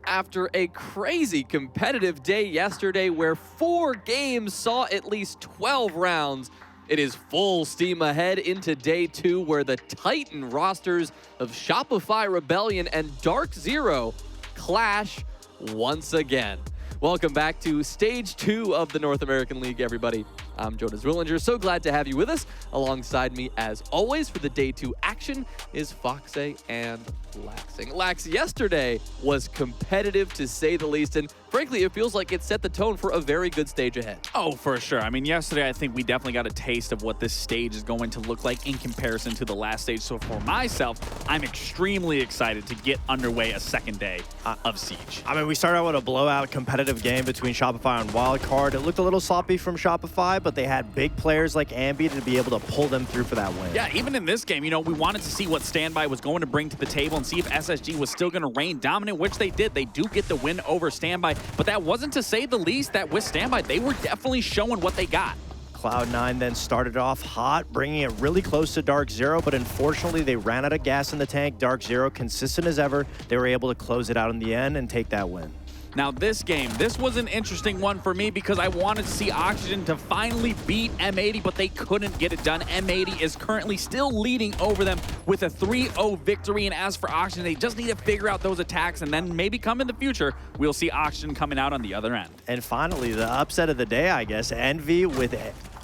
After a crazy competitive day yesterday where 4 games saw at least 12 rounds, it is full steam ahead into day 2 where the Titan rosters of Shopify Rebellion and Dark Zero clash once again. Welcome back to Stage 2 of the North American League, everybody. I'm Jonas Willinger. So glad to have you with us. Alongside me, as always, for the Day 2 action is Foxay and Laxing. Lax, yesterday was competitive to say the least, and frankly, it feels like it set the tone for a very good stage ahead. Oh, for sure. I mean, yesterday, I think we definitely got a taste of what this stage is going to look like in comparison to the last stage. So for myself, I'm extremely excited to get underway a second day of Siege. I mean, we started out with a blowout competitive game between Shopify and Wildcard. It looked a little sloppy from Shopify, but they had big players like Ambi to be able to pull them through for that win. Yeah, even in this game, you know, we wanted to see what Standby was going to bring to the table and see if SSG was still going to reign dominant, which they did. They do get the win over Standby, but that wasn't to say the least that with Standby, they were definitely showing what they got. Cloud9 then started off hot, bringing it really close to Dark Zero, but unfortunately they ran out of gas in the tank. Dark Zero, consistent as ever, they were able to close it out in the end and take that win. Now this game, this was an interesting one for me because I wanted to see Oxygen to finally beat M80, but they couldn't get it done. M80 is currently still leading over them with a 3-0 victory, and as for Oxygen, they just need to figure out those attacks, and then maybe come in the future, we'll see Oxygen coming out on the other end. And finally, the upset of the day, I guess, Envy with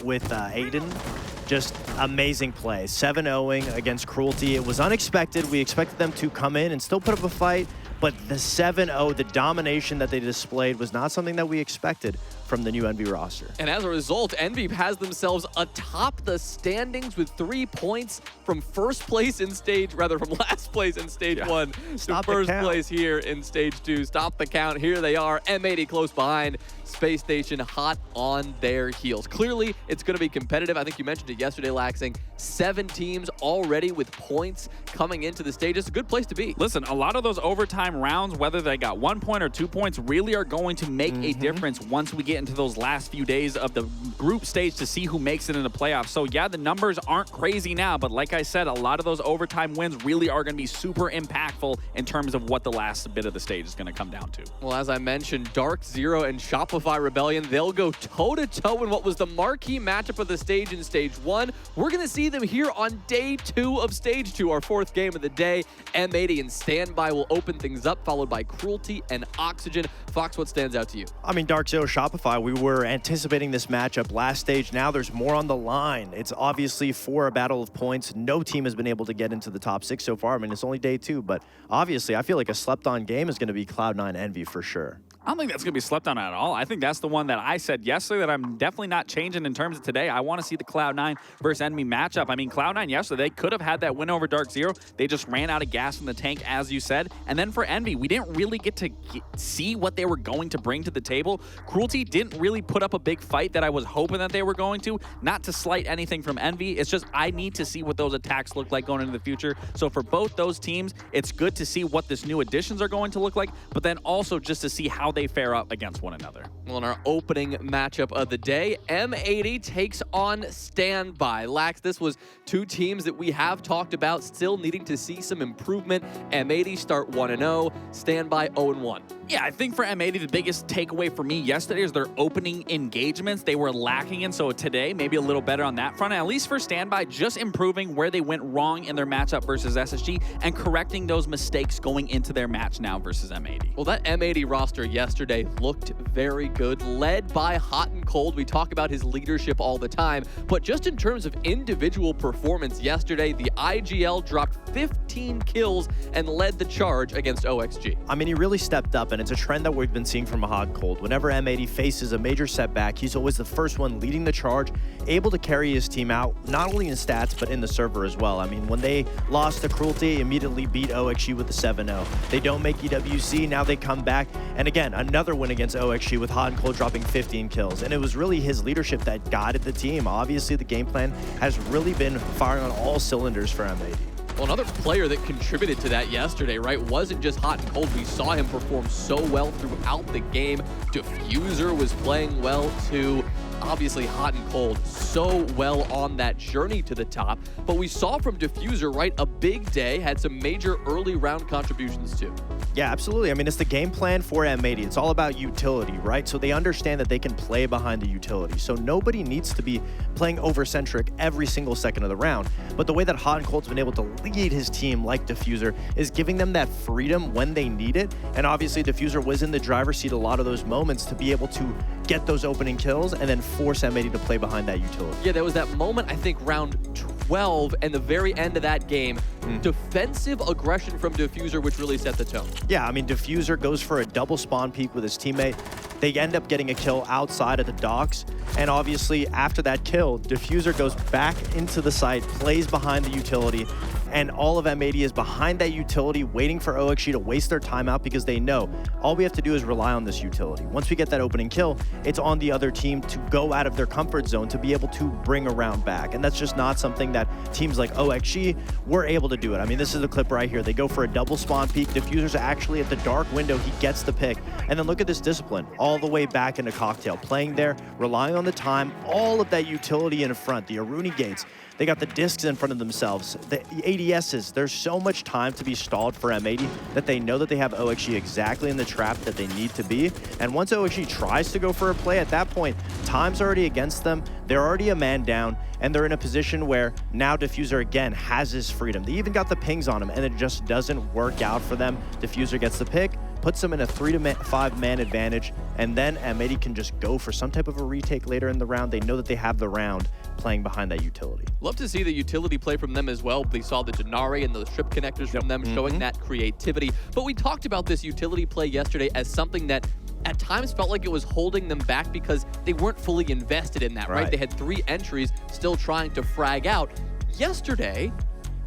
Aiden. Just amazing play. 7-0ing against Cruelty. It was unexpected. We expected them to come in and still put up a fight, but the 7-0, the domination that they displayed was not something that we expected from the new Envy roster. And as a result, Envy has themselves atop the standings with 3 points from first place in stage, rather from last place in stage 1 to first place here in stage 2. Stop the count. Here they are. M80 close behind. Space Station hot on their heels. Clearly, it's going to be competitive. I think you mentioned it yesterday, Laxing. 7 teams already with points coming into the stage. It's a good place to be. Listen, a lot of those overtime rounds, whether they got 1 point or 2 points, really are going to make a difference once we get into those last few days of the group stage to see who makes it in the playoffs. So yeah, the numbers aren't crazy now, but like I said, a lot of those overtime wins really are going to be super impactful in terms of what the last bit of the stage is going to come down to. Well, as I mentioned, Dark Zero and Shopify Rebellion, they'll go toe-to-toe in what was the marquee matchup of the stage in stage 1. We're going to see them here on day 2 of stage 2, our 4th game of the day. M80 and Standby will open things up, followed by Cruelty and Oxygen. Fox, what stands out to you? I mean, Dark Zero Shopify, we were anticipating this matchup last stage. Now there's more on the line. It's obviously for a battle of points. No team has been able to get into the top 6 so far. I mean, it's only day 2, but obviously I feel like a slept-on game is going to be Cloud9 Envy for sure. I don't think that's going to be slept on at all. I think that's the one that I said yesterday that I'm definitely not changing in terms of today. I want to see the Cloud9 versus Envy matchup. I mean, Cloud9 yesterday, they could have had that win over Dark Zero. They just ran out of gas in the tank, as you said. And then for Envy, we didn't really get to see what they were going to bring to the table. Cruelty didn't really put up a big fight that I was hoping that they were going to. Not to slight anything from Envy. It's just I need to see what those attacks look like going into the future. So for both those teams, it's good to see what this new additions are going to look like, but then also just to see how they fare up against one another. Well, in our opening matchup of the day, M80 takes on Standby. Lax, this was 2 teams that we have talked about still needing to see some improvement. M80 start 1-0, Standby 0-1. Yeah, I think for M80, the biggest takeaway for me yesterday is their opening engagements. They were lacking in, so today maybe a little better on that front. At least for Standby, just improving where they went wrong in their matchup versus SSG and correcting those mistakes going into their match now versus M80. Well, that M80 roster yesterday looked very good, led by Hot and Cold. We talk about his leadership all the time, but just in terms of individual performance yesterday, the IGL dropped 15 kills and led the charge against OXG. I mean, he really stepped up, and it's a trend that we've been seeing from Hot and Cold. Whenever M80 faces a major setback, he's always the first one leading the charge, able to carry his team out, not only in stats, but in the server as well. I mean, when they lost to Cruelty, immediately beat OXG with the 7-0. They don't make EWC, now they come back, and again, another win against OXG with Hot and Cold dropping 15 kills. And it was really his leadership that guided the team. Obviously, the game plan has really been firing on all cylinders for M80. Well, another player that contributed to that yesterday, right, wasn't just Hot and Cold. We saw him perform so well throughout the game. Diffuser was playing well too. obviously hot and cold so well on that journey to the top, but we saw from Diffuser, right, a big day, had some major early round contributions too. Yeah, absolutely. I mean, it's the game plan for M80. It's all about utility, right? So they understand that they can play behind the utility. So nobody needs to be playing over-centric every single second of the round. But the way that Hot and Cold's been able to lead his team like Diffuser is giving them that freedom when they need it. And obviously, Diffuser was in the driver's seat a lot of those moments to be able to get those opening kills and then force M80 to play behind that utility. Yeah, there was that moment, I think, round 12 and the very end of that game. Defensive aggression from Diffuser, which really set the tone. Yeah, I mean, Diffuser goes for a double spawn peek with his teammate. They end up getting a kill outside of the docks. And obviously, after that kill, Diffuser goes back into the site, plays behind the utility, and all of M80 is behind that utility waiting for OXG to waste their time out because they know all we have to do is rely on this utility. Once we get that opening kill, it's on the other team to go out of their comfort zone to be able to bring a round back. And that's just not something that teams like OXG were able to do it. I mean, this is the clip right here. They go for a double spawn peek. Diffuser's actually at the dark window. He gets the pick. And then look at this discipline all the way back into Cocktail. Playing there, relying on the time, all of that utility in front, the Aruni gates. They got the discs in front of themselves, the ADSs. There's so much time to be stalled for M80 that they know that they have OXG exactly in the trap that they need to be. And once OXG tries to go for a play, at that point, time's already against them. They're already a man down, and they're in a position where now Diffuser again has his freedom. They even got the pings on him, and it just doesn't work out for them. Diffuser gets the pick, puts them in a 3 to 5 man advantage, and then M80 can just go for some type of a retake later in the round. They know that they have the round playing behind that utility. Love to see the utility play from them as well. We saw the Denari and the strip connectors from them showing that creativity. But we talked about this utility play yesterday as something that at times felt like it was holding them back because they weren't fully invested in that, right? They had 3 entries still trying to frag out. Yesterday,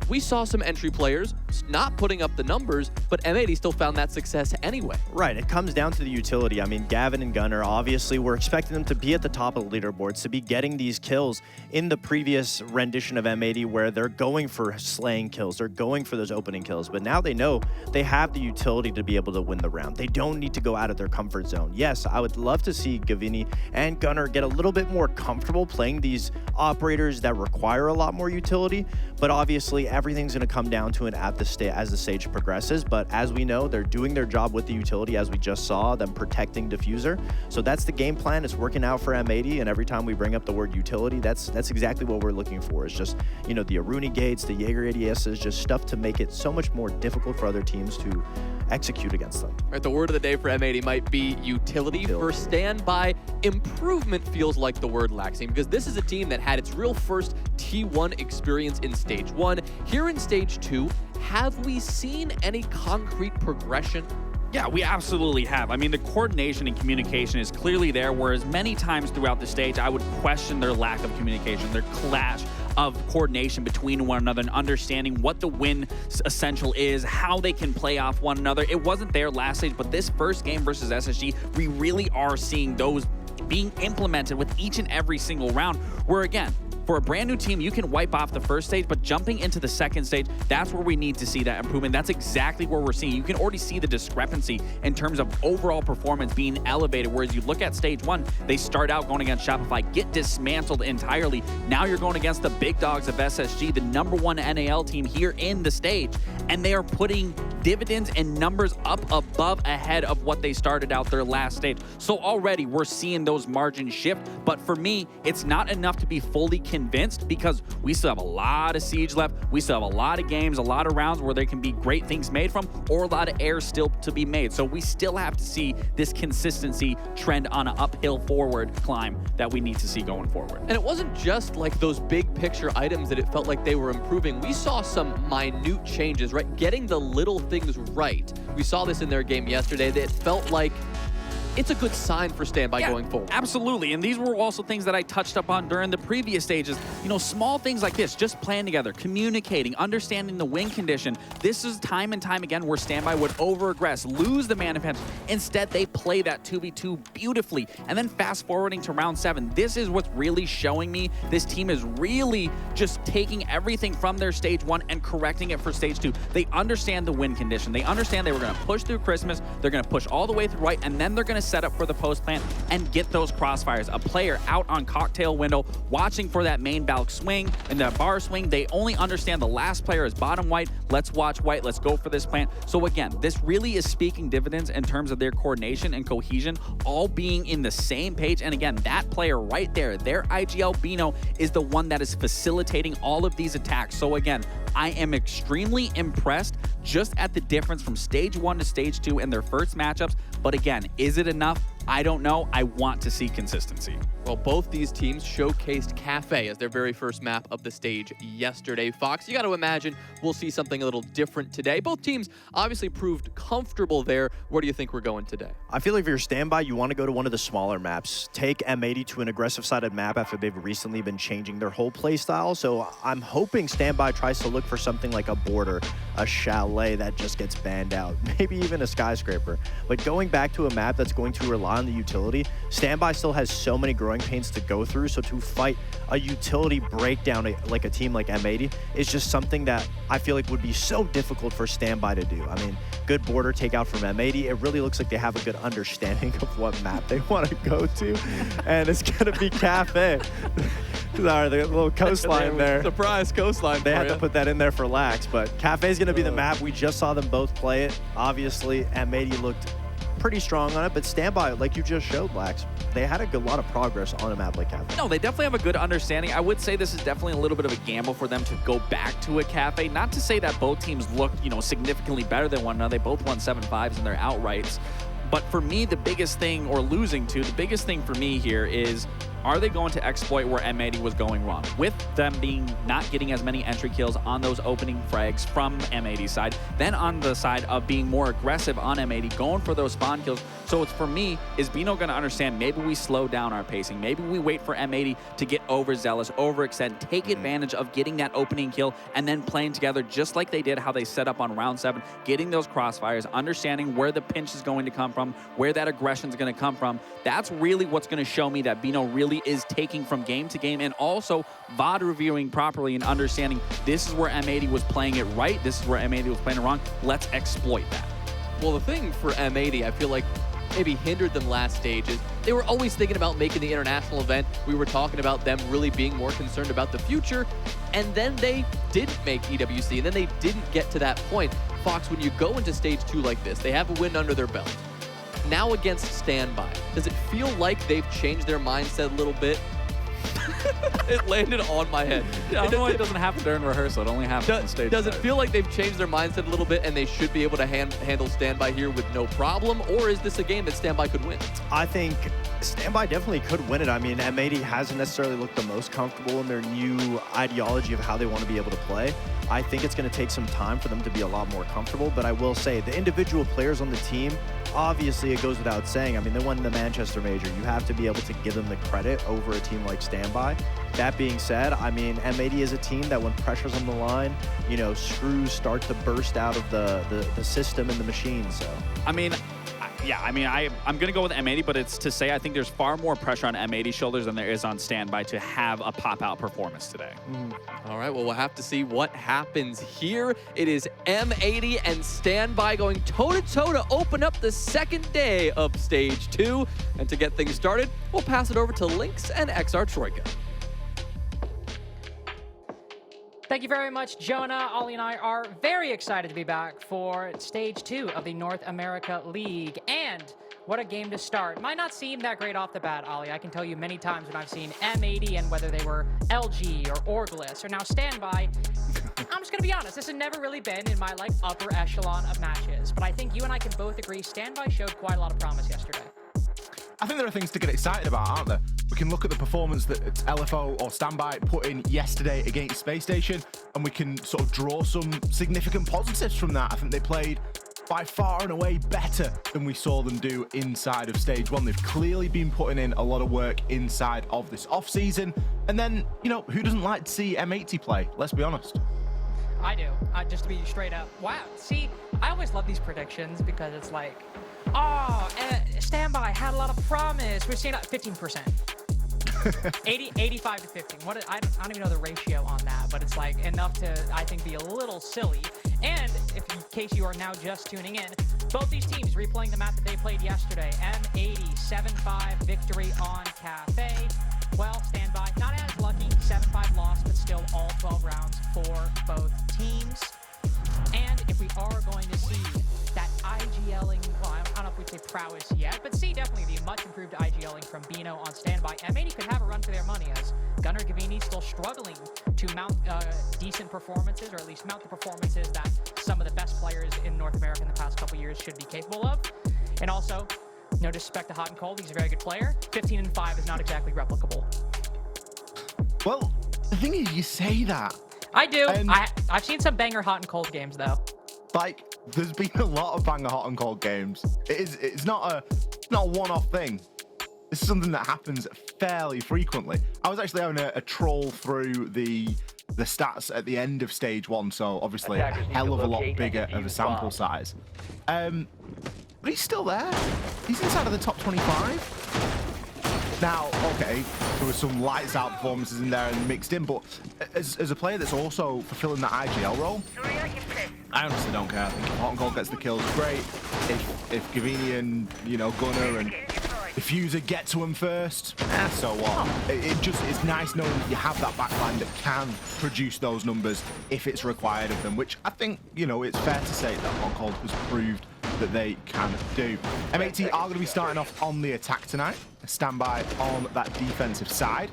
we saw some entry players not putting up the numbers, but M80 still found that success anyway. Right, it comes down to the utility. I mean, Gavin and Gunnar, obviously, we're expecting them to be at the top of the leaderboards, to be getting these kills in the previous rendition of M80 where they're going for slaying kills, they're going for those opening kills, but now they know they have the utility to be able to win the round. They don't need to go out of their comfort zone. Yes, I would love to see Gavini and Gunnar get a little bit more comfortable playing these operators that require a lot more utility, but obviously everything's going to come down to it as the stage progresses. But as we know, they're doing their job with the utility, as we just saw them protecting Diffuser. So that's the game plan. It's working out for M80, and every time we bring up the word utility, that's exactly what we're looking for. It's just, you know, the Aruni gates, the Jaeger ADSs, just stuff to make it so much more difficult for other teams to execute against them. Right, the word of the day for M80 might be utility. For standby, improvement feels like the word lacking, because this is a team that had its real first T1 experience in Stage 1. Here in Stage 2, have we seen any concrete progression? Yeah, we absolutely have. I mean, the coordination and communication is clearly there, whereas many times throughout the stage, I would question their lack of communication, their clash of coordination between one another and understanding what the win essential is, how they can play off one another. It wasn't there last stage, but this first game versus SSG, we really are seeing those being implemented with each and every single round, where again, for a brand new team, you can wipe off the first stage, but jumping into the second stage, that's where we need to see that improvement. That's exactly where we're seeing. You can already see the discrepancy in terms of overall performance being elevated, whereas you look at Stage 1, they start out going against Shopify, get dismantled entirely. Now you're going against the big dogs of SSG, the #1 NAL team here in the stage, and they are putting dividends and numbers up above ahead of what they started out their last stage. So already we're seeing those margins shift, but for me, it's not enough to be fully convinced because we still have a lot of siege left. We still have a lot of games, a lot of rounds where there can be great things made from, or a lot of air still to be made. So we still have to see this consistency trend on an uphill forward climb that we need to see going forward. And it wasn't just like those big picture items that it felt like they were improving. We saw some minute changes, right? Getting the little things right. We saw this in their game yesterday. That felt like it's a good sign for standby going forward. Absolutely, and these were also things that I touched up on during the previous stages. You know, small things like this, just playing together, communicating, understanding the win condition. This is time and time again where standby would over-aggress, lose the man advantage. Instead, they play that 2v2 beautifully. And then fast forwarding to round 7, this is what's really showing me this team is really just taking everything from their Stage 1 and correcting it for Stage 2. They understand the win condition. They understand they were going to push through Christmas, they're going to push all the way through right, and then they're going to set up for the post plant and get those crossfires. A player out on cocktail window watching for that main balk swing and that bar swing. They only understand the last player is bottom white. Let's watch white. Let's go for this plant. So again, this really is speaking dividends in terms of their coordination and cohesion, all being in the same page. And again, that player right there, their IGL Bino, is the one that is facilitating all of these attacks. So again, I am extremely impressed just at the difference from stage 1 to stage 2 in their first matchups. But again, is it enough? I don't know. I want to see consistency. Well, both these teams showcased Cafe as their very first map of the stage yesterday. Fox, you got to imagine we'll see something a little different today. Both teams obviously proved comfortable there. Where do you think we're going today? I feel like if you're standby, you want to go to one of the smaller maps. Take M80 to an aggressive-sided map after they've recently been changing their whole play style. So I'm hoping standby tries to look for something like a border, a chalet that just gets banned out, maybe even a skyscraper. But going back to a map that's going to rely on the utility, standby still has so many growing pains to go through. So to fight a utility breakdown like a team like M80 is just something that I feel like would be so difficult for standby to do. I mean, good border takeout from M80. It really looks like they have a good understanding of what map they want to go to, and it's gonna be Cafe. Sorry, the little coastline there. Surprise coastline. They had to put that in there for lax, but Cafe is going to be the map. We just saw them both play it. Obviously, M80 looked pretty strong on it, but standby, like you just showed, Lax, they had a lot of progress on a map like Cafe. No, they definitely have a good understanding. I would say this is definitely a little bit of a gamble for them to go back to a Cafe. Not to say that both teams looked, significantly better than one another. They both won 7-5s in their outrights. But for me, the biggest thing, or losing to, the biggest thing for me here is, are they going to exploit where M80 was going wrong? With them not getting as many entry kills on those opening frags from M80's side, then on the side of being more aggressive on M80, going for those spawn kills. So it's, for me, is Bino going to understand, maybe we slow down our pacing, maybe we wait for M80 to get overzealous, overextend, take advantage of getting that opening kill, and then playing together just like they did how they set up on round 7, getting those crossfires, understanding where the pinch is going to come from, where that aggression is going to come from. That's really what's going to show me that Bino really is taking from game to game, and also VOD reviewing properly and understanding this is where M80 was playing it right, this is where M80 was playing it wrong. Let's exploit that. Well, the thing for M80, I feel like maybe hindered them last stage is they were always thinking about making the international event. We were talking about them really being more concerned about the future, and then they didn't make EWC, and then they didn't get to that point. Fox, when you go into stage 2 like this, they have a win under their belt. Now against standby, does it feel like they've changed their mindset a little bit? It landed on my head. It doesn't happen during rehearsal. It only happens on stage. Does it feel like they've changed their mindset a little bit and they should be able to handle standby here with no problem? Or is this a game that standby could win? I think standby definitely could win it. I mean, M80 hasn't necessarily looked the most comfortable in their new ideology of how they want to be able to play. I think it's going to take some time for them to be a lot more comfortable, but I will say the individual players on the team, obviously it goes without saying. I mean, they won the Manchester Major. You have to be able to give them the credit over a team like Standby. That being said, I mean, M80 is a team that when pressure's on the line, screws start to burst out of the system and the machine, so. I mean, yeah, I'm going to go with M80, but it's to say I think there's far more pressure on M80's shoulders than there is on Standby to have a pop-out performance today. All right, well, we'll have to see what happens here. It is M80 and Standby going toe-to-toe to open up the second day of Stage 2. And to get things started, we'll pass it over to Lynx and XR Troika. Thank you very much, Jonah. Ollie and I are very excited to be back for Stage 2 of the North America League. And what a game to start. Might not seem that great off the bat, Ollie. I can tell you many times when I've seen M80 and whether they were LG or Orglis or now Standby, I'm just going to be honest, this has never really been in my upper echelon of matches. But I think you and I can both agree Standby showed quite a lot of promise yesterday. I think there are things to get excited about, aren't there? We can look at the performance that LFO or Standby put in yesterday against Space Station, and we can sort of draw some significant positives from that. I think they played by far and away better than we saw them do inside of Stage 1. They've clearly been putting in a lot of work inside of this off-season. And then, who doesn't like to see M80 play? Let's be honest. I do. Just to be straight up. Wow. See, I always love these predictions because it's like, oh, Standby had a lot of promise. We're seeing 15%. 85 to 15. I don't even know the ratio on that, but it's enough to, I think, be a little silly. And in case you are now just tuning in, Both these teams replaying the map that they played yesterday. M80, 7-5 victory on Cafe. Well, standby, not as lucky, 7-5 loss, but still all 12 rounds for both teams. And if we are going to see that IGLing, well, I don't know if we'd say prowess yet, but see definitely the much improved IGLing from Bino on standby. M80 could have a run for their money as Gunnar Gavini still struggling to mount decent performances, or at least mount the performances that some of the best players in North America in the past couple years should be capable of. And also, no disrespect to Hot and Cold, he's a very good player. 15-5 is not exactly replicable. Well, the thing is, you say that. I do. I've seen some banger Hot and Cold games, though. Like, there's been a lot of banger Hot and Cold games. It's not a one-off thing. This is something that happens fairly frequently. I was actually having a troll through the stats at the end of stage 1, so obviously a hell of a lot bigger of a sample size. But he's still there. He's inside of the top 25. Now, okay, there were some lights out performances in there and mixed in, but as a player that's also fulfilling that IGL role, I honestly don't care. I think if Hot and Cold gets the kills, great. If Gavini and, Gunnar and Diffuser get to him first, so what? It's nice knowing that you have that backline that can produce those numbers if it's required of them, which I think, it's fair to say that Hot and Cold has proved that they can do. M80 are going to be starting off on the attack tonight. Standby on that defensive side.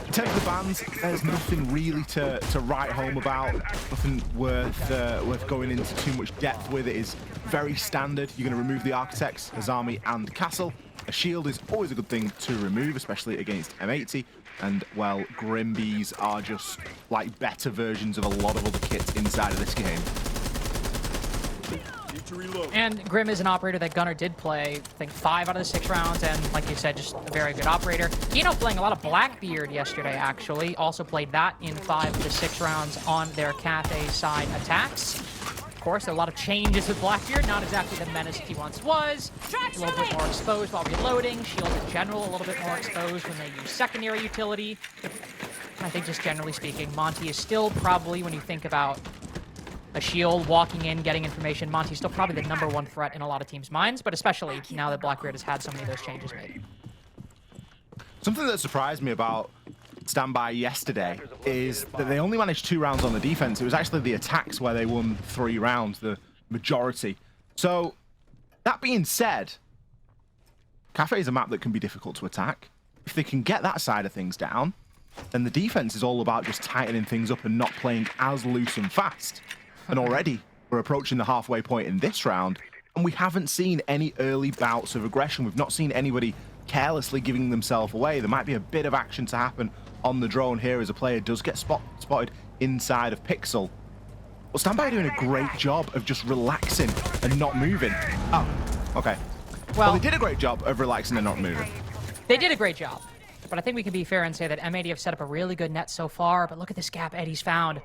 In terms of the bans, there's nothing really to write home about. Nothing worth going into too much depth with. It is very standard. You're going to remove the Architects, Hazami, and Castle. A shield is always a good thing to remove, especially against M80. And, well, Grimbees are just like better versions of a lot of other kits inside of this game. And Grim is an operator that Gunnar did play, I think, 5 out of the 6 rounds, and like you said, just a very good operator. Kino playing a lot of Blackbeard yesterday, actually. Also played that in 5 of the 6 rounds on their Cathay side attacks. Of course, a lot of changes with Blackbeard, not exactly the menace he once was. A little bit more exposed while reloading. Shield in general, a little bit more exposed when they use secondary utility. I think just generally speaking, Monty is still probably, when you think about a shield, walking in, getting information, Monty's still probably the #1 threat in a lot of teams' minds, but especially now that Blackbeard has had so many of those changes made. Something that surprised me about Standby yesterday is that they only managed 2 rounds on the defense. It was actually the attacks where they won 3 rounds, the majority. So, that being said, Cafe is a map that can be difficult to attack. If they can get that side of things down, then the defense is all about just tightening things up and not playing as loose and fast. And already, we're approaching the halfway point in this round, and we haven't seen any early bouts of aggression. We've not seen anybody carelessly giving themselves away. There might be a bit of action to happen on the drone here as a player does get spotted inside of Pixel. Well, Standby are doing a great job of just relaxing and not moving. Oh, okay. Well, they did a great job of relaxing and not moving. They did a great job, but I think we can be fair and say that M80 have set up a really good net so far, but look at this gap Eddie's found.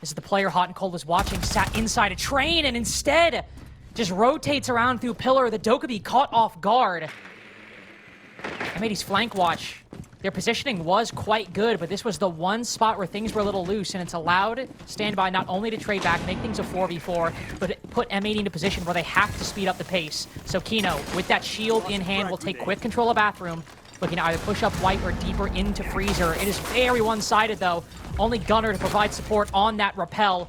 This is the player Hot and Cold was watching, sat inside a train, and instead just rotates around through pillar. The Dokkaebi caught off guard. M80's flank watch. Their positioning was quite good, but this was the one spot where things were a little loose, and it's allowed Standby not only to trade back, make things a 4v4, but put M80 into a position where they have to speed up the pace. So Kino, with that shield in hand, will take quick control of Bathroom, looking to either push up White or deeper into Freezer. It is very one-sided, though. Only Gunnar to provide support on that rappel.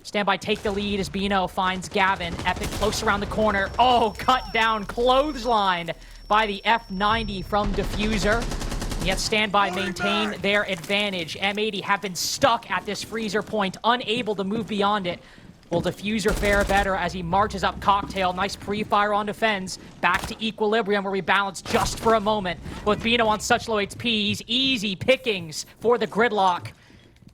Standby take the lead as Bino finds Gavin. Epic close around the corner. Oh, cut down, clotheslined by the F90 from Diffuser. Yet Standby maintain their advantage. M80 have been stuck at this freezer point, unable to move beyond it. Will Diffuser fare better as he marches up Cocktail? Nice pre-fire on defense. Back to equilibrium where we balance just for a moment. With Bino on such low HP, he's easy pickings for the gridlock.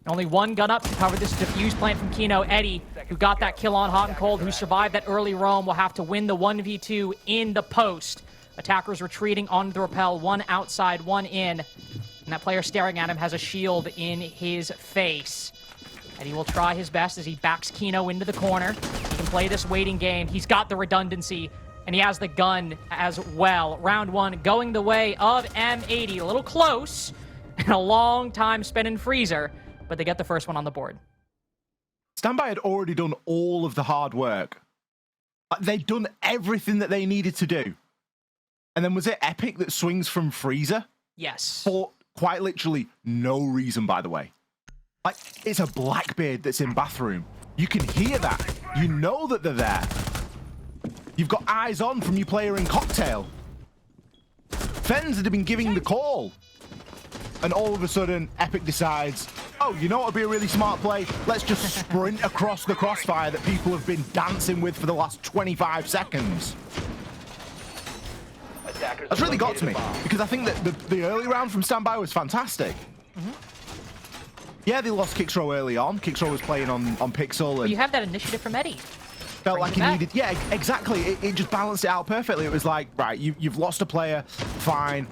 Only one gun up to cover this defuse plant from Kino. Eddie, who got that kill on Hot and Cold, who survived that early roam, will have to win the 1v2 in the post. Attackers retreating onto the rappel, one outside, one in. And that player staring at him has a shield in his face. And he will try his best as he backs Kino into the corner. He can play this waiting game. He's got the redundancy, and he has the gun as well. Round 1 going the way of M80. A little close, and a long time spent in Freezer, but they get the first one on the board. Standby had already done all of the hard work They'd done everything that they needed to do. And then was it Epic that swings from freezer? Yes. For quite literally no reason, by the way. Like, it's a Blackbeard that's in bathroom. You can hear that. You know that they're there. You've got eyes on from your player in Cocktail. Fens had been giving the call. And all of a sudden, Epic decides, oh, you know what would be a really smart play? Let's just sprint across the crossfire that people have been dancing with for the last 25 seconds. That's really got to me, because I think that the early round from Standby was fantastic. Yeah, they lost Kixro early on. Kixro was playing on Pixel. And you have that initiative from Eddie. Felt like he needed, yeah, exactly. It just balanced it out perfectly. It was like, right, you've lost a player, fine,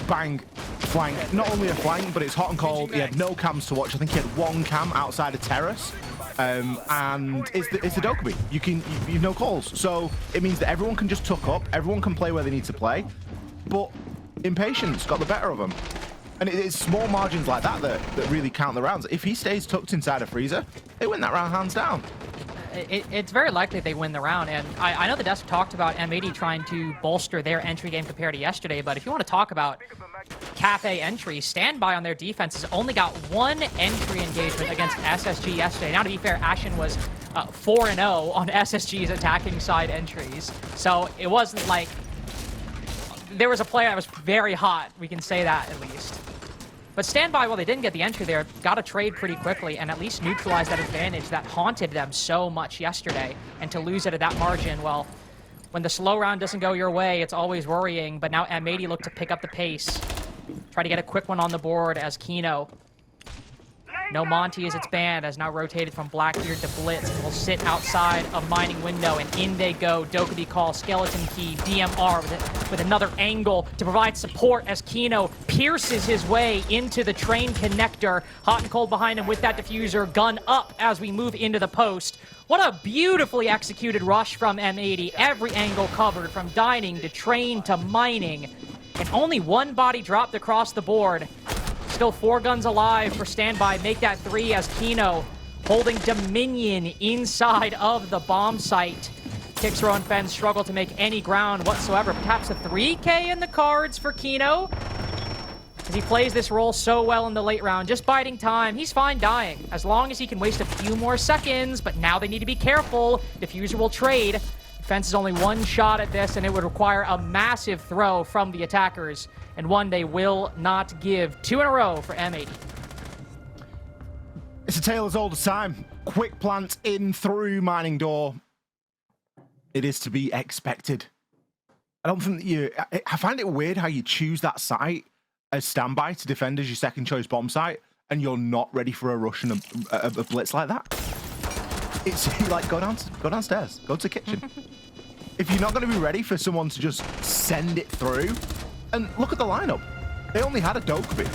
bang, flank. Not only a flank, but it's hot and cold. He had no cams to watch. I think he had one cam outside of Terrace. And it's the Dokkaebi. You've no calls. So it means that everyone can just tuck up. Everyone can play where they need to play. But impatience got the better of them. And it's small margins like that really count the rounds. If he stays tucked inside a freezer, they win that round hands down. It's very likely they win the round, and I know the desk talked about M80 trying to bolster their entry game compared to yesterday, but if you want to talk about Cafe entry, Standby on their defense has only got one entry engagement against SSG yesterday. Now, to be fair, Ashen was 4-0 on SSG's attacking side entries, so it wasn't like there was a player that was very hot, we can say that at least. But Standby, while they didn't get the entry there, got a trade pretty quickly and at least neutralized that advantage that haunted them so much yesterday. And to lose it at that margin, well, when the slow round doesn't go your way, it's always worrying. But now M80 look to pick up the pace. Try to get a quick one on the board as Kino. No Monty as its banned, has now rotated from Blackbeard to Blitz and will sit outside of Mining Window, and in they go. Dokkaebi call, Skeleton Key, DMR with another angle to provide support as Kino pierces his way into the train connector. Hot and cold behind him with that diffuser, gun up as we move into the post. What a beautifully executed rush from M80. Every angle covered, from dining to train to mining. And only one body dropped across the board. Still 4 guns alive for Standby. Make that 3 as Kino holding Dominion inside of the bomb site. Kixro and Fen struggle to make any ground whatsoever. Perhaps a 3K in the cards for Kino, as he plays this role so well in the late round. Just biding time. He's fine dying as long as he can waste a few more seconds, but now they need to be careful. Diffuser will trade. Fence is only one shot at this, and it would require a massive throw from the attackers, and one they will not give. 2 in a row for M80. It's a tale as old as time. Quick plant in through Mining Door. It is to be expected. I don't think that I find it weird how you choose that site as Standby to defend as your second choice bomb site, and you're not ready for a rush and a blitz like that. It's like, go downstairs, go to the kitchen. If you're not going to be ready for someone to just send it through, and look at the lineup. They only had a Dokkaebi.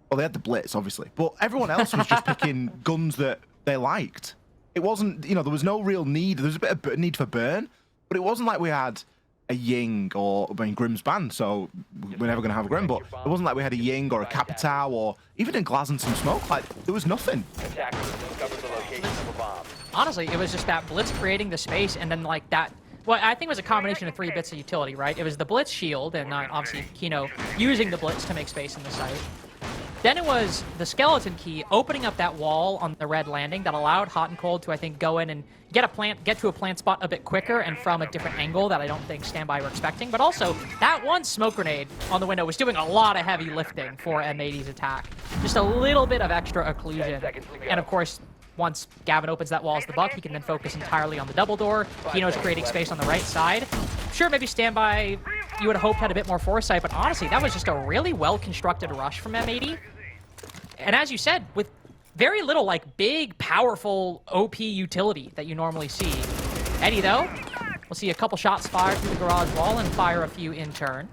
Well, they had the Blitz, obviously, but everyone else was just picking guns that they liked. It wasn't, there was no real need. There was a bit of need for burn, but it wasn't like we had a Ying or, Grim's banned, so we're never going to have a Grim, but it wasn't like we had a Ying or a Capitao or even a Glaz and some smoke. Like, there was nothing. Honestly, it was just that Blitz creating the space, and then like that. Well, I think it was a combination of 3 bits of utility, right? It was the Blitz shield, and obviously Kino using the Blitz to make space in the site. Then it was the Skeleton Key opening up that wall on the red landing that allowed Hot and Cold to, I think, go in and get to a plant spot a bit quicker and from a different angle that I don't think Standby were expecting. But also, that one smoke grenade on the window was doing a lot of heavy lifting for M80's attack. Just a little bit of extra occlusion. And of course, once Gavin opens that wall as the Buck, he can then focus entirely on the double door. Kino's creating space on the right side. Sure, maybe Standby, you would have hoped, had a bit more foresight, but honestly, that was just a really well-constructed rush from M80. And as you said, with very little, like, big, powerful OP utility that you normally see. Eddie, though, we'll see a couple shots fired through the garage wall and fire a few in turn.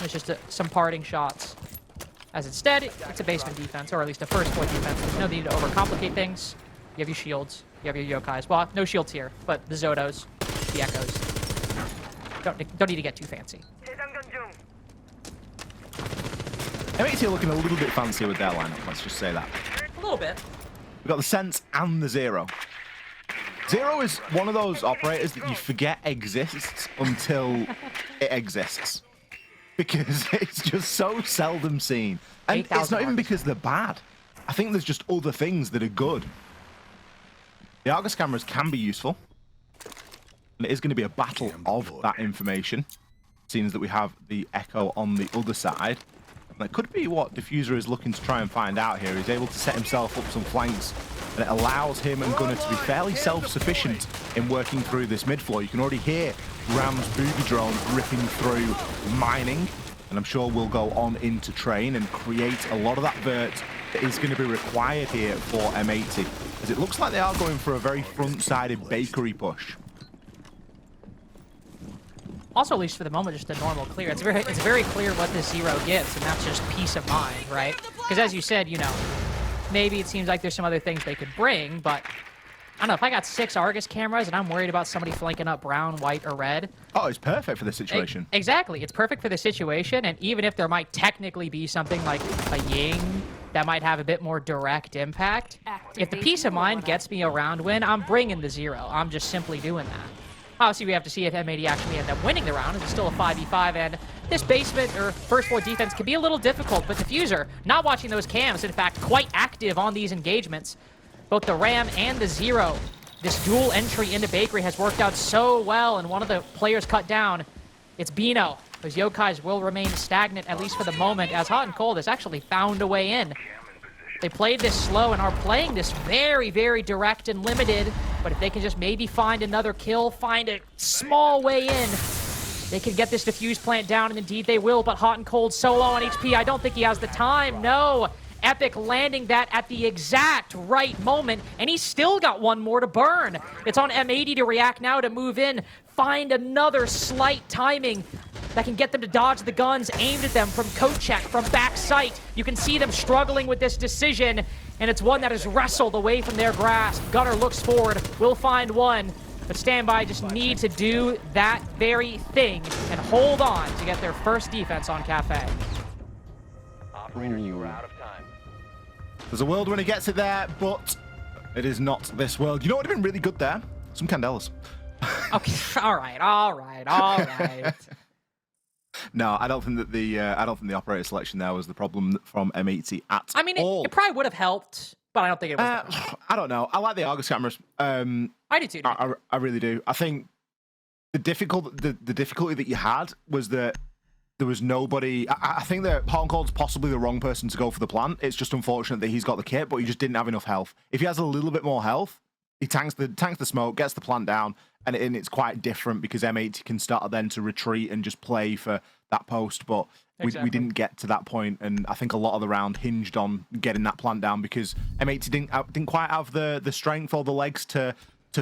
It's just some parting shots. As instead, it's a basement defense, or at least a first point defense. There's no need to overcomplicate things. You have your shields. You have your yokais. Well, no shields here, but the Zodos, the Echoes. Don't need to get too fancy. M80 are looking a little bit fancier with their lineup, let's just say that. A little bit. We've got the Sense and the Zero. Zero is one of those operators that you forget exists until it exists. Because it's just so seldom seen. And it's not even because they're bad. I think there's just other things that are good. The Argus cameras can be useful. And it is going to be a battle of that information. Seems that we have the Echo on the other side. And that could be what Diffuser is looking to try and find out here. He's able to set himself up some flanks. And it allows him and Gunnar to be fairly self-sufficient in working through this mid floor. You can already hear Ram's booby drone ripping through mining. And I'm sure we'll go on into train and create a lot of that vert that is going to be required here for M80. As it looks like they are going for a very front-sided bakery push. Also, at least for the moment, just a normal clear. It's very clear what this Zero gives, and that's just peace of mind, right? Because as you said, you know, maybe it seems like there's some other things they could bring, but I don't know, if I got 6 Argus cameras and I'm worried about somebody flanking up brown, white, or red. Oh, it's perfect for this situation. Exactly. It's perfect for the situation, and even if there might technically be something like a Ying that might have a bit more direct impact, if the peace of mind gets me a round win, I'm bringing the Zero. I'm just simply doing that. Obviously, we have to see if M80 actually end up winning the round. It's still a 5v5, and this basement or first floor defense can be a little difficult, but Diffuser, not watching those cams, in fact, quite active on these engagements. Both the Ram and the Zero, this dual entry into Bakery has worked out so well, and one of the players cut down, it's Bino. Those Yokais will remain stagnant, at least for the moment, as Hot and Cold has actually found a way in. They played this slow and are playing this very, very direct and limited, but if they can just maybe find another kill, find a small way in, they can get this defuse plant down, and indeed they will, but Hot and Cold solo on HP. I don't think he has the time, no. Epic landing that at the exact right moment, and he's still got one more to burn. It's on M80 to react now, to move in, find another slight timing that can get them to dodge the guns aimed at them from coat check, from back sight. You can see them struggling with this decision, and it's one that is wrestled away from their grasp. Gunnar looks forward, will find one, but Standby just need to do that very thing and hold on to get their first defense on Cafe. Operator, you are out of time. There's a world when he gets it there, but it is not this world. You know what would have been really good there? Some candelas. Okay, all right. No, I don't think that the operator selection there was the problem from M80 at all. I mean, it probably would have helped, but I don't think it was. I don't know. I like the Argus cameras. I do too. I really do. I think the difficulty that you had was that there was nobody. I think that Hot and Cold's possibly the wrong person to go for the plant. It's just unfortunate that he's got the kit, but he just didn't have enough health. If he has a little bit more health, he tanks the smoke, gets the plant down, and it's quite different because M80 can start then to retreat and just play for that post. But we didn't get to that point, and I think a lot of the round hinged on getting that plant down because M80 didn't quite have the strength or the legs to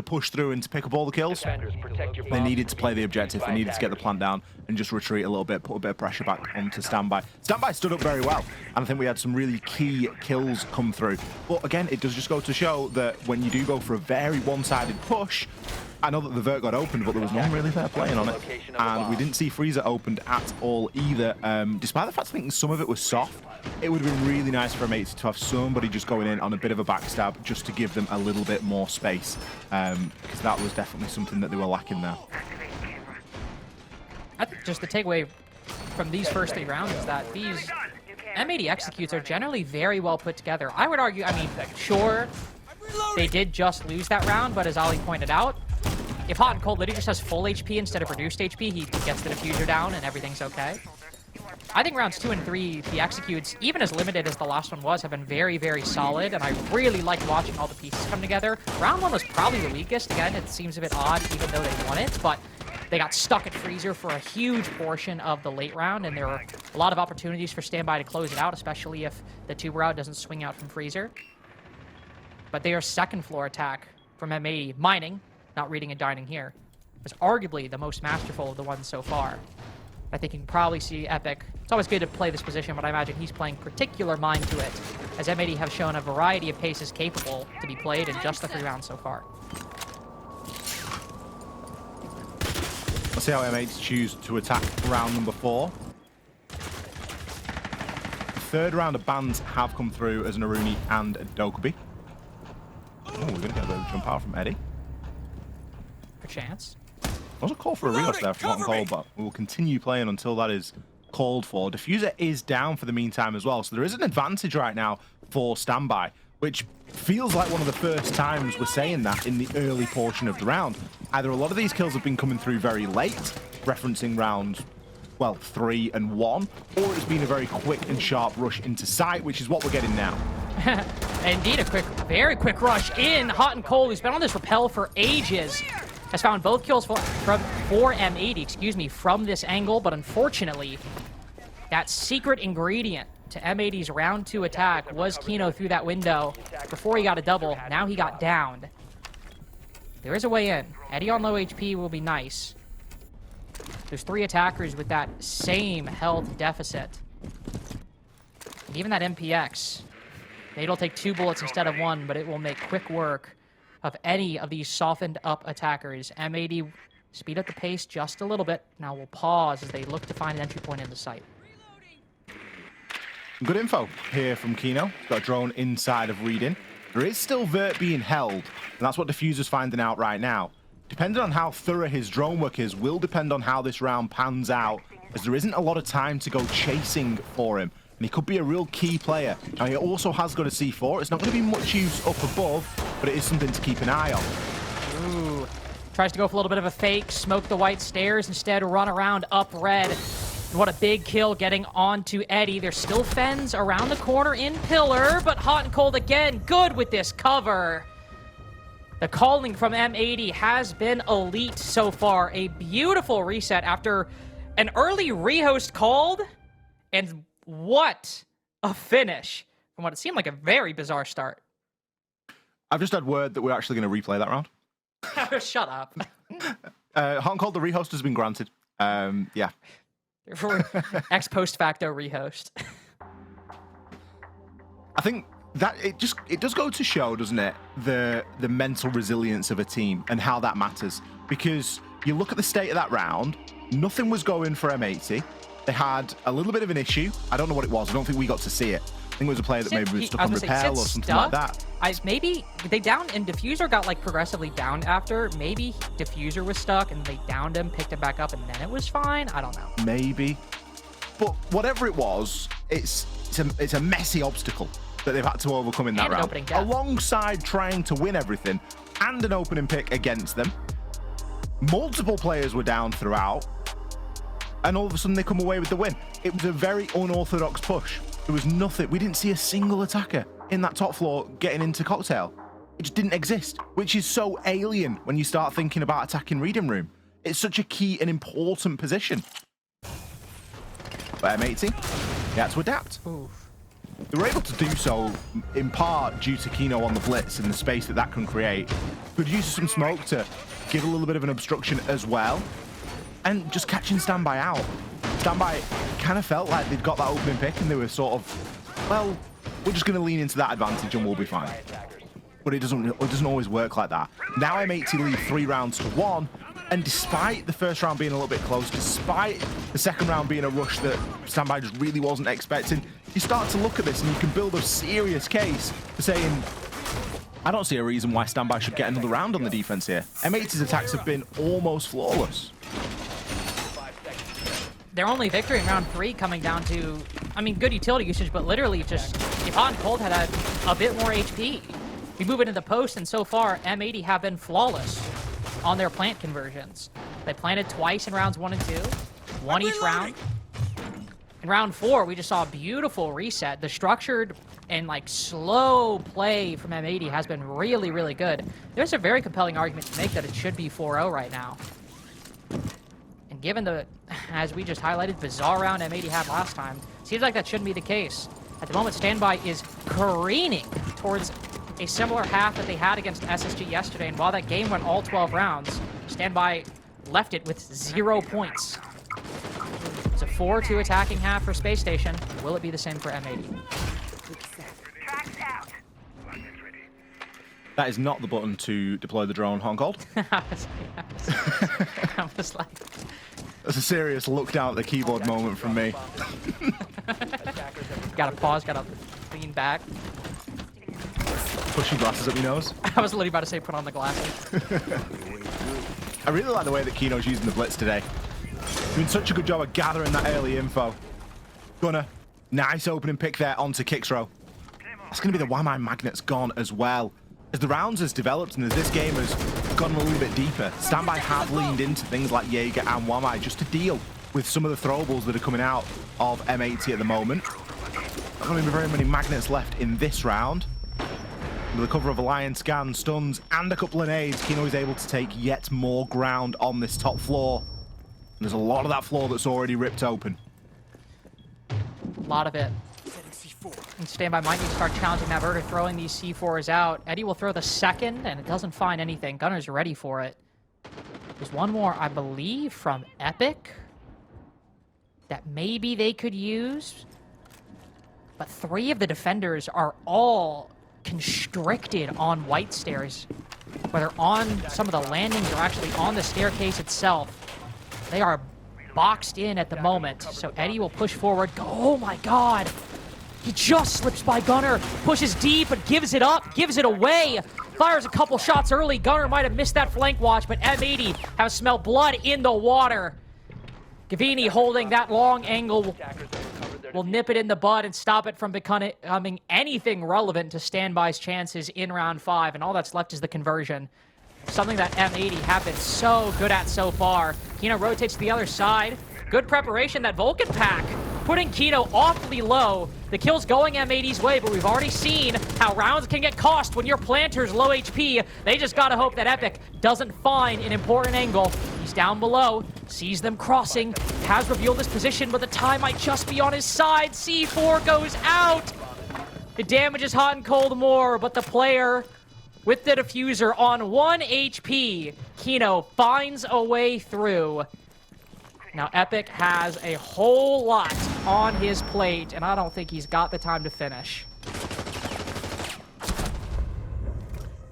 push through and to pick up all the kills. They needed to play the objective. They needed to get the plant down and just retreat a little bit, put a bit of pressure back onto Standby. Standby stood up very well, and I think we had some really key kills come through. But again, it does just go to show that when you do go for a very one-sided push, I know that the vert got opened, but there was no really fair playing on it. And we didn't see Freezer opened at all either. Despite the fact I think some of it was soft, it would have been really nice for M80 to have somebody just going in on a bit of a backstab just to give them a little bit more space. Because that was definitely something that they were lacking there. I think just the takeaway from these first 3 rounds is that these M80 executes are generally very well put together. I would argue, I mean, sure, they did just lose that round, but as Ali pointed out, if Hot and Cold literally just has full HP instead of reduced HP, he gets the diffuser down and everything's okay. I think rounds 2 and 3, the executes, even as limited as the last one was, have been very, very solid, and I really like watching all the pieces come together. Round 1 was probably the weakest. Again, it seems a bit odd, even though they won it, but they got stuck at Freezer for a huge portion of the late round, and there were a lot of opportunities for Standby to close it out, especially if the tuber out doesn't swing out from Freezer. But their second floor attack from M80, mining, not reading and dining here, was arguably the most masterful of the ones so far. I think you can probably see Epic. It's always good to play this position, but I imagine he's playing particular mind to it, as M80 have shown a variety of paces capable to be played in just the 3 rounds so far. Let's see how M80 choose to attack round number 4. The third round of bans have come through as an Aruni and a Dokubi. Oh, we're going to get a bit of a jump out from Eddie. chance. There was a call for a reload there from Cole, but we will continue playing until that is called for. Diffuser is down for the meantime as well, so there is an advantage right now for Standby, which feels like one of the first times we're saying that in the early portion of the round. Either a lot of these kills have been coming through very late, referencing rounds, well, 3 and 1, or it's been a very quick and sharp rush into sight, which is what we're getting now. Indeed, a very quick rush in. Hot and Cold, who's been on this rappel for ages, has found both kills for M80, excuse me, from this angle, but unfortunately, that secret ingredient to M80's round 2 attack was Kino through that window before he got a double. Now he got downed. There is a way in. Eddie on low HP will be nice. There's 3 attackers with that same health deficit. And even that MPX, it'll take 2 bullets instead of 1, but it will make quick work of any of these softened up attackers. M80 speed up the pace just a little bit. Now we'll pause as they look to find an entry point into sight. Good info here from Kino. He's got a drone inside of reading. There is still Vert being held, and that's what Diffuser's finding out right now. Depending on how thorough his drone work is, will depend on how this round pans out, as there isn't a lot of time to go chasing for him. And he could be a real key player. Now, he also has got a C4. It's not going to be much use up above, but it is something to keep an eye on. Ooh. Tries to go for a little bit of a fake, smoke the white stairs, instead run around up red. What a big kill getting onto Eddie. There's still Fens around the corner in Pillar, but Hot and Cold again, good with this cover. The calling from M80 has been elite so far. A beautiful reset after an early rehost called, and what a finish from what it seemed like a very bizarre start. I've just had word that we're actually going to replay that round. Shut up. Hot and Cold, the rehost has been granted. Yeah. For ex post facto rehost. I think that it does go to show, doesn't it, the mental resilience of a team and how that matters. Because you look at the state of that round, nothing was going for M80. They had a little bit of an issue. I don't know what it was. I don't think we got to see it. I think it was a player that maybe was stuck on repel or something like that. Maybe they downed, and Diffuser got like progressively downed after. Maybe Diffuser was stuck and they downed him, picked him back up, and then it was fine. I don't know. Maybe. But whatever it was, it's a messy obstacle that they've had to overcome in that round. Alongside trying to win everything and an opening pick against them. Multiple players were down throughout. And all of a sudden they come away with the win. It was a very unorthodox push. There was nothing. We didn't see a single attacker in that top floor getting into Cocktail. It just didn't exist, which is so alien when you start thinking about attacking Reading Room. It's such a key and important position. But M80, they had to adapt. Oof. They were able to do so in part due to Kino on the blitz and the space that can create. Could use some smoke to give a little bit of an obstruction as well. And just catching Standby out. Standby kind of felt like they'd got that opening pick and they were sort of, well, we're just going to lean into that advantage and we'll be fine. But it doesn't always work like that. Now M80 lead 3 rounds to 1, and despite the first round being a little bit close, despite the second round being a rush that Standby just really wasn't expecting, you start to look at this and you can build a serious case for saying, I don't see a reason why Standby should get another round on the defense here. M80's attacks have been almost flawless. Their only victory in round 3 coming down to, I mean, good utility usage, but literally just, if Hot and Cold had a bit more HP, we move into the post, and so far, M80 have been flawless on their plant conversions. They planted twice in rounds 1 and 2, one each round. In round 4, we just saw a beautiful reset. The structured and like slow play from M80 has been really, really good. There's a very compelling argument to make that it should be 4-0 right now. And given the, as we just highlighted, bizarre round M80 had last time, seems like that shouldn't be the case. At the moment, Standby is careening towards a similar half that they had against SSG yesterday, and while that game went all 12 rounds, Standby left it with 0 points. It's a 4-2 attacking half for Space Station. Will it be the same for M80? That is not the button to deploy the drone, Hot and Cold. I was like... That's a serious look down at the keyboard moment from me. Gotta pause, gotta lean back. Push your glasses up your nose. I was literally about to say put on the glasses. I really like the way that Kino's using the blitz today. Doing such a good job of gathering that early info. Gunner, nice opening pick there onto Kixrow. That's going to be the Wamai Magnet's gone as well. As the rounds has developed and as this game has gone a little bit deeper, Standby have leaned into things like Jaeger and Wamai just to deal with some of the throwables that are coming out of M80 at the moment. Not going to be very many magnets left in this round. With the cover of a Lion Scan, stuns, and a couple of nades, Kino is able to take yet more ground on this top floor. And there's a lot of that floor that's already ripped open. A lot of it. And Standby might need to start challenging that bird or throwing these C4s out. Eddie will throw the second, and it doesn't find anything. Gunner's ready for it. There's one more, I believe, from Epic that maybe they could use. But 3 of the defenders are all constricted on white stairs, whether on some of the landings or actually on the staircase itself. They are boxed in at the moment, so Eddie will push forward. Oh my god! He just slips by Gunner, pushes deep, but gives it up, gives it away. Fires a couple shots early. Gunner might have missed that flank watch, but M80 have smelled blood in the water. Gavini holding that long angle will nip it in the bud and stop it from becoming anything relevant to Standby's chances in round 5, and all that's left is the conversion. Something that M80 have been so good at so far. Kino rotates to the other side. Good preparation, that Vulcan pack, putting Kino awfully low. The kill's going M80's way, but we've already seen how rounds can get cost when your planter's low HP. They just gotta hope that Epic doesn't find an important angle. He's down below, sees them crossing, has revealed his position, but the time might just be on his side. C4 goes out. The damage is hot and cold more, but the player with the diffuser on 1 HP, Kino finds a way through. Now, Epic has a whole lot on his plate, and I don't think he's got the time to finish.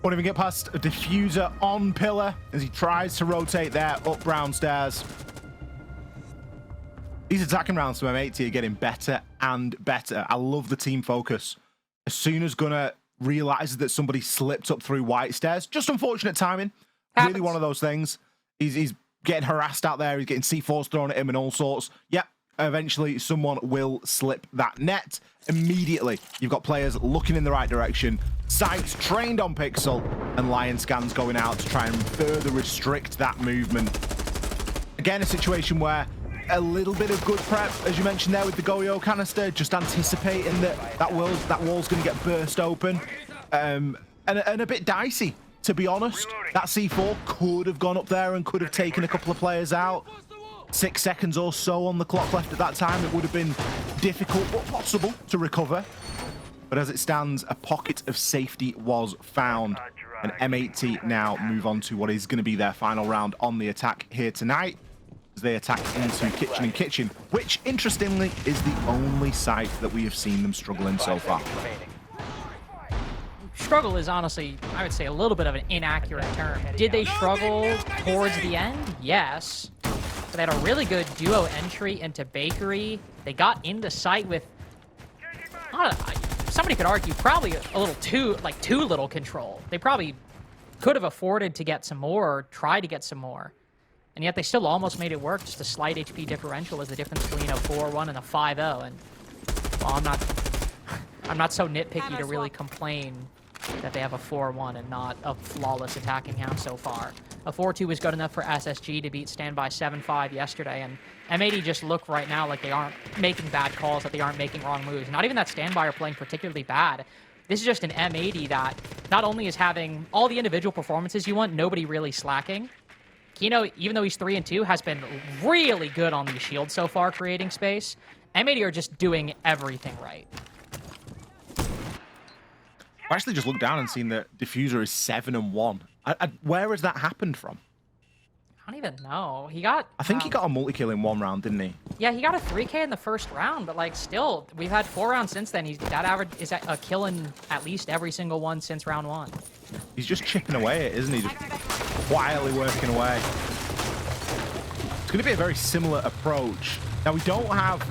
Won't even get past a diffuser on Pillar as he tries to rotate there up round stairs. These attacking rounds from M80 are getting better and better. I love the team focus. As soon as Gunner realizes that somebody slipped up through white stairs, just unfortunate timing. Happens. Really one of those things. He's getting harassed out there. He's getting C4s thrown at him and all sorts. Yep, eventually someone will slip that net. Immediately, you've got players looking in the right direction. Sights trained on Pixel, and Lion Scans going out to try and further restrict that movement. Again, a situation where a little bit of good prep, as you mentioned there with the Goyo canister, just anticipating that wall's going to get burst open, and a bit dicey. To be honest, that C4 could have gone up there and could have taken a couple of players out. 6 seconds or so on the clock left at that time. It would have been difficult but possible to recover. But as it stands, a pocket of safety was found. And M80 now move on to what is going to be their final round on the attack here tonight, as they attack into Kitchen and Kitchen, which, interestingly, is the only site that we have seen them struggle in so far. Struggle is honestly, I would say, a little bit of an inaccurate term. Did they struggle towards the end? Yes. But they had a really good duo entry into Bakery. They got into site with, I don't know, somebody could argue probably a little too little control. They probably could have afforded to get some more or try to get some more. And yet they still almost made it work. Just a slight HP differential is the difference between a 4-1 and a 5-0. And well, I'm not so nitpicky to really complain that they have a 4-1 and not a flawless attacking half so far. A 4-2 was good enough for SSG to beat Standby 7-5 yesterday, and M80 just look right now like they aren't making bad calls, that they aren't making wrong moves. Not even that Standby are playing particularly bad. This is just an M80 that not only is having all the individual performances you want, nobody really slacking. Kino, even though he's 3-2, has been really good on these shields so far, creating space. M80 are just doing everything right. I actually just looked down and seen that Diffuser is 7-1. Where has that happened from? I don't even know. He got... I think he got a multi-kill in 1 round, didn't he? Yeah, he got a 3K in the first round, but like still, we've had 4 rounds since then. That average is a kill in at least every single one since round 1. He's just chipping away at it, isn't he? Just quietly working away. It's going to be a very similar approach. Now, we don't have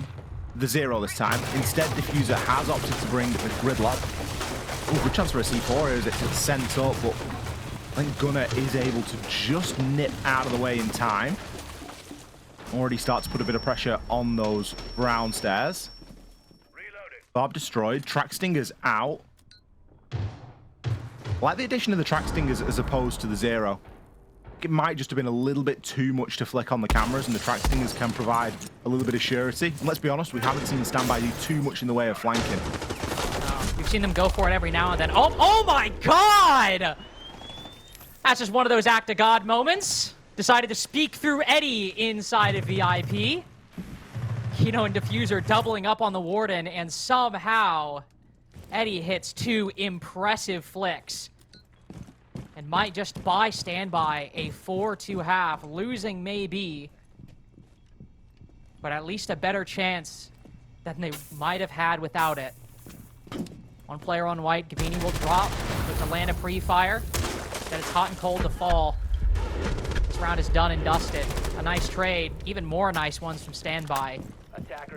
the 0 this time. Instead, Diffuser has opted to bring the Gridlock. Oh, good chance for a C4 here as it's sent up, but I think Gunner is able to just nip out of the way in time. Already start to put a bit of pressure on those brown stairs. Barb destroyed. Track Stingers out. I like the addition of the Track Stingers as opposed to the Zero. It might just have been a little bit too much to flick on the cameras, and the Track Stingers can provide a little bit of surety. And let's be honest, we haven't seen the Standby do too much in the way of flanking. We've seen them go for it every now and then. Oh my God! That's just one of those act of God moments. Decided to speak through Eddie inside of VIP. Kino and Diffuser doubling up on the Warden, and somehow Eddie hits 2 impressive flicks and might just buy Standby a 4-2 losing maybe, but at least a better chance than they might have had without it. One player on white, Gavini will drop with the land of pre-fire. Then it's hot and cold to fall. This round is done and dusted. A nice trade, even more nice ones from Standby.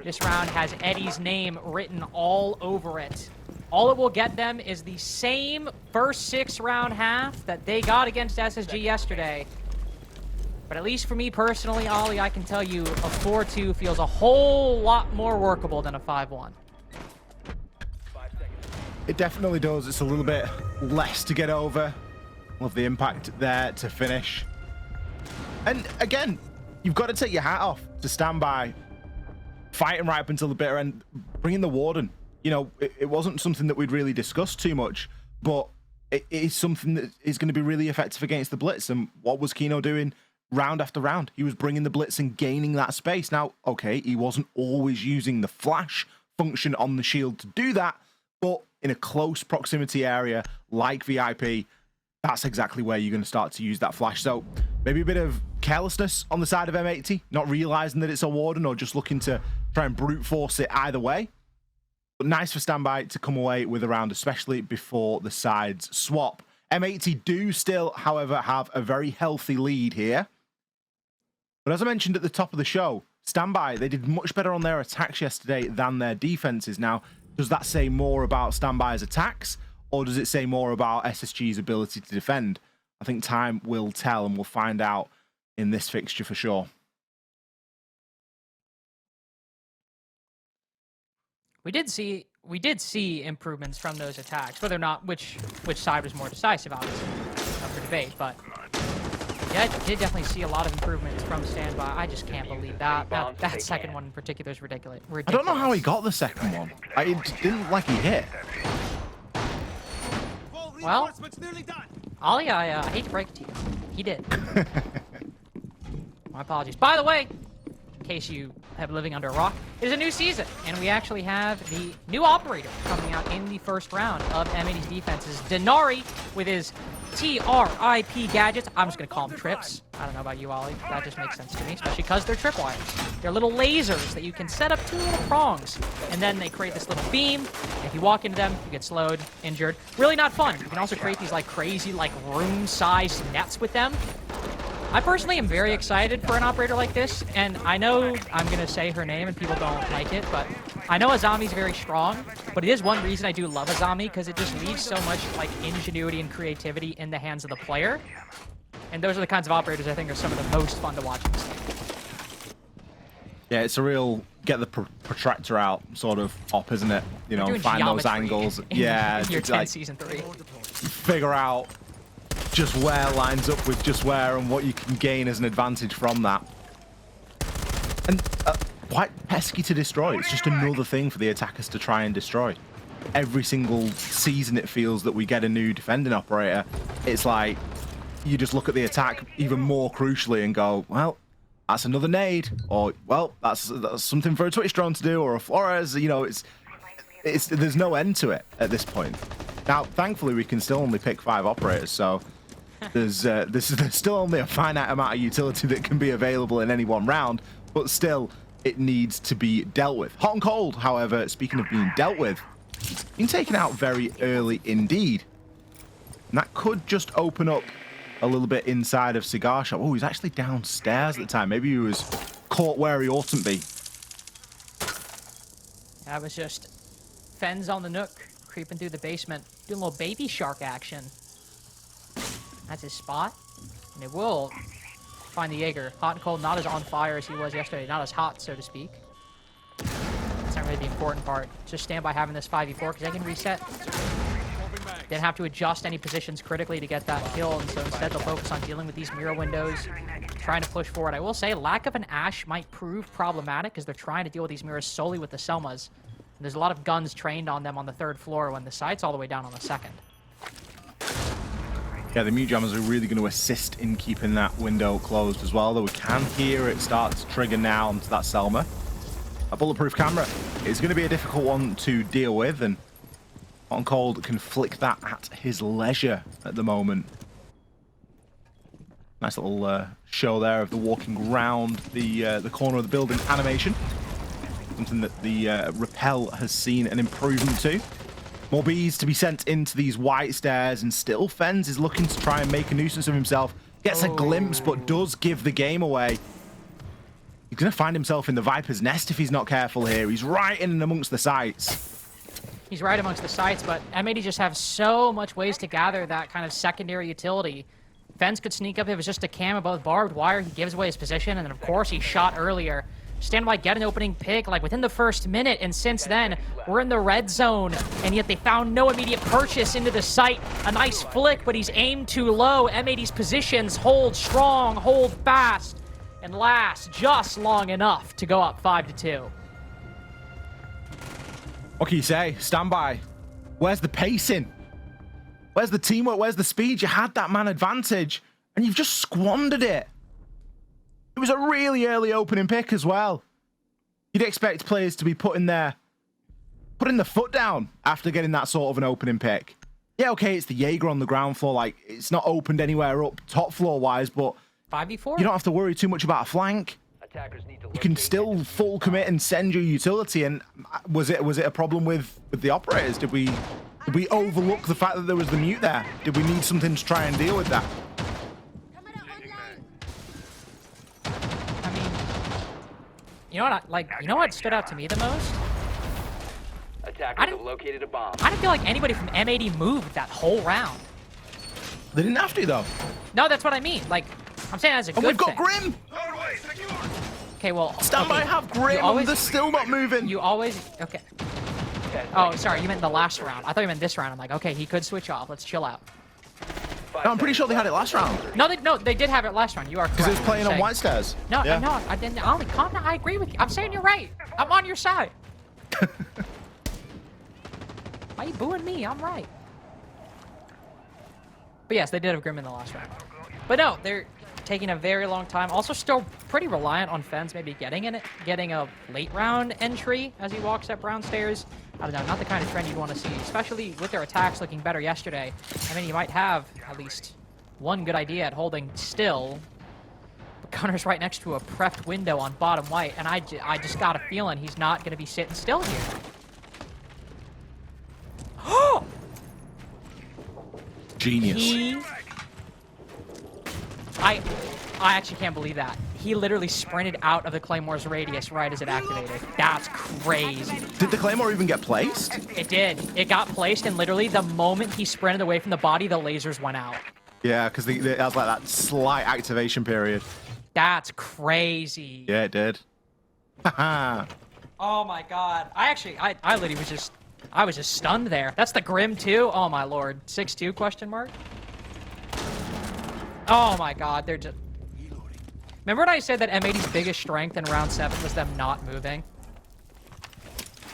This round has Eddie's name written all over it. All it will get them is the same first 6-round half that they got against SSG yesterday. But at least for me personally, Ollie, I can tell you a 4-2 feels a whole lot more workable than a 5-1. It definitely does. It's a little bit less to get over. Love the impact there to finish. And again, you've got to take your hat off to Standby, fighting right up until the bitter end, bringing the Warden. You know, it wasn't something that we'd really discussed too much, but it is something that is going to be really effective against the Blitz. And what was Kino doing round after round? He was bringing the Blitz and gaining that space. Now, okay, he wasn't always using the flash function on the shield to do that, but in a close proximity area like VIP, that's exactly where you're going to start to use that flash. So maybe a bit of carelessness on the side of M80, not realizing that it's a Warden or just looking to try and brute force it either way. But nice for Standby to come away with a round, especially before the sides swap. M80 do still, however, have a very healthy lead here. But as I mentioned at the top of the show, Standby, they did much better on their attacks yesterday than their defenses. Now, does that say more about Standby's attacks, or does it say more about SSG's ability to defend? I think time will tell, and we'll find out in this fixture for sure. We did see improvements from those attacks, whether or not which side was more decisive, obviously, up for debate. But yeah, I did definitely see a lot of improvements from Standby. I just can't believe that second one in particular is ridiculous. I don't know how he got the second one. It didn't look like he hit. Well, Ollie, I hate to break it to you, he did. My apologies. By the way, in case you have living under a rock, it is a new season, and we actually have the new operator coming out in the first round of M80's defenses. Denari with his TRIP gadgets. I'm just going to call them trips. I don't know about you, Ollie. That just makes sense to me, especially because they're tripwires. They're little lasers that you can set up 2 little prongs, and then they create this little beam. If you walk into them, you get slowed, injured. Really not fun. You can also create these like crazy like room-sized nets with them. I personally am very excited for an operator like this, and I know I'm going to say her name and people don't like it, but I know Azami's very strong, but it is one reason I do love Azami, because it just leaves so much like ingenuity and creativity in the hands of the player, and those are the kinds of operators I think are some of the most fun to watch in this game. Yeah, it's a real get the protractor out sort of op, isn't it? You know, find those angles. Yeah, in year 10, like, season 3. Figure out just where lines up with just where and what you can gain as an advantage from that. And quite pesky to destroy. It's just another thing for the attackers to try and destroy. Every single season it feels that we get a new defending operator. It's like you just look at the attack even more crucially and go, well, that's another nade, or well, that's something for a Twitch drone to do, or a Flores. You know, it's there's no end to it at this point. Now, thankfully, we can still only pick 5 operators, so there's still only a finite amount of utility that can be available in any one round, but still, it needs to be dealt with. Hot and cold, however, speaking of being dealt with, being taken out very early indeed. And that could just open up a little bit inside of Cigar Shop. Oh, he's actually downstairs at the time. Maybe he was caught where he oughtn't be. That was just Fens on the Nook, creeping through the basement, doing a little baby shark action. That's his spot. And it will find the Jaeger. Hot and cold, not as on fire as he was yesterday. Not as hot, so to speak. That's not really the important part. Just stand by having this 5v4 because they can reset. Didn't have to adjust any positions critically to get that kill, and so instead they'll focus on dealing with these mirror windows, trying to push forward. I will say lack of an Ash might prove problematic because they're trying to deal with these mirrors solely with the Selmas. And there's a lot of guns trained on them on the 3rd floor when the site's all the way down on the 2nd. Yeah, the mute jammers are really going to assist in keeping that window closed as well, though we can hear it start to trigger now onto that Selma. A bulletproof camera is going to be a difficult one to deal with, and Hot and Cold can flick that at his leisure at the moment. Nice little show there of the walking around the corner of the building animation. Something that the Rappel has seen an improvement to. More bees to be sent into these white stairs, and still Fens is looking to try and make a nuisance of himself. Gets a glimpse, but does give the game away. He's going to find himself in the Viper's nest if he's not careful here. He's right in and amongst the sites. He's right amongst the sites, but M80 just have so much ways to gather that kind of secondary utility. Fens could sneak up if it was just a cam above barbed wire. He gives away his position, and then of course he shot earlier. Stand by, get an opening pick like within the first minute, and since then we're in the red zone, and yet they found no immediate purchase into the site. A nice flick, but he's aimed too low. M80's positions hold strong, hold fast, and last just long enough to go up 5-2. What can you say? Stand by. Where's the pacing? Where's the teamwork? Where's the speed? You had that man advantage, and you've just squandered it. It was a really early opening pick as well. You'd expect players to be putting the foot down after getting that sort of an opening pick. Yeah, okay, it's the Jaeger on the ground floor. Like, it's not opened anywhere up top floor wise, but 5v4? you don't have to worry too much about a flank. You can still full commit and send your utility. And was it a problem with the operators? Did we overlook the fact that there was the mute there? Did we need something to try and deal with that? I mean, you know what stood out to me the most? Attackers have located a bomb. I didn't feel like anybody from M80 moved that whole round. They didn't have to though. No, that's what I mean. Like, I'm saying as a good And we've got thing. Grim. Okay, well, Stand by, have Grim. They're still not moving. You always okay. Oh, sorry, you meant the last round. I thought you meant this round. I'm like, okay, he could switch off. Let's chill out. No, I'm pretty sure they had it last round. No, they did have it last round. You are correct. Because it was playing on white stairs. No, yeah. no, I didn't. Ollie, calm down. I agree with you. I'm saying you're right. I'm on your side. Why are you booing me? I'm right. But yes, they did have Grim in the last round. But no, they're taking a very long time. Also, still pretty reliant on Fens maybe getting a late round entry as he walks up brown stairs. I don't know, not the kind of trend you'd want to see, especially with their attacks looking better yesterday. I mean, you might have at least one good idea at holding still. But Gunner's right next to a prepped window on bottom white, and I just got a feeling he's not going to be sitting still here. Genius. I actually can't believe that. He literally sprinted out of the Claymore's radius right as it activated. That's crazy. Did the Claymore even get placed? It did. It got placed, and literally the moment he sprinted away from the body, the lasers went out. Yeah, because that was like that slight activation period. That's crazy. Yeah, it did. Haha. Oh my god. I literally was just, I was just stunned there. That's the Grim too? Oh my lord. 6-2 question mark? Oh my god, they're just... Remember when I said that M80's biggest strength in round 7 was them not moving?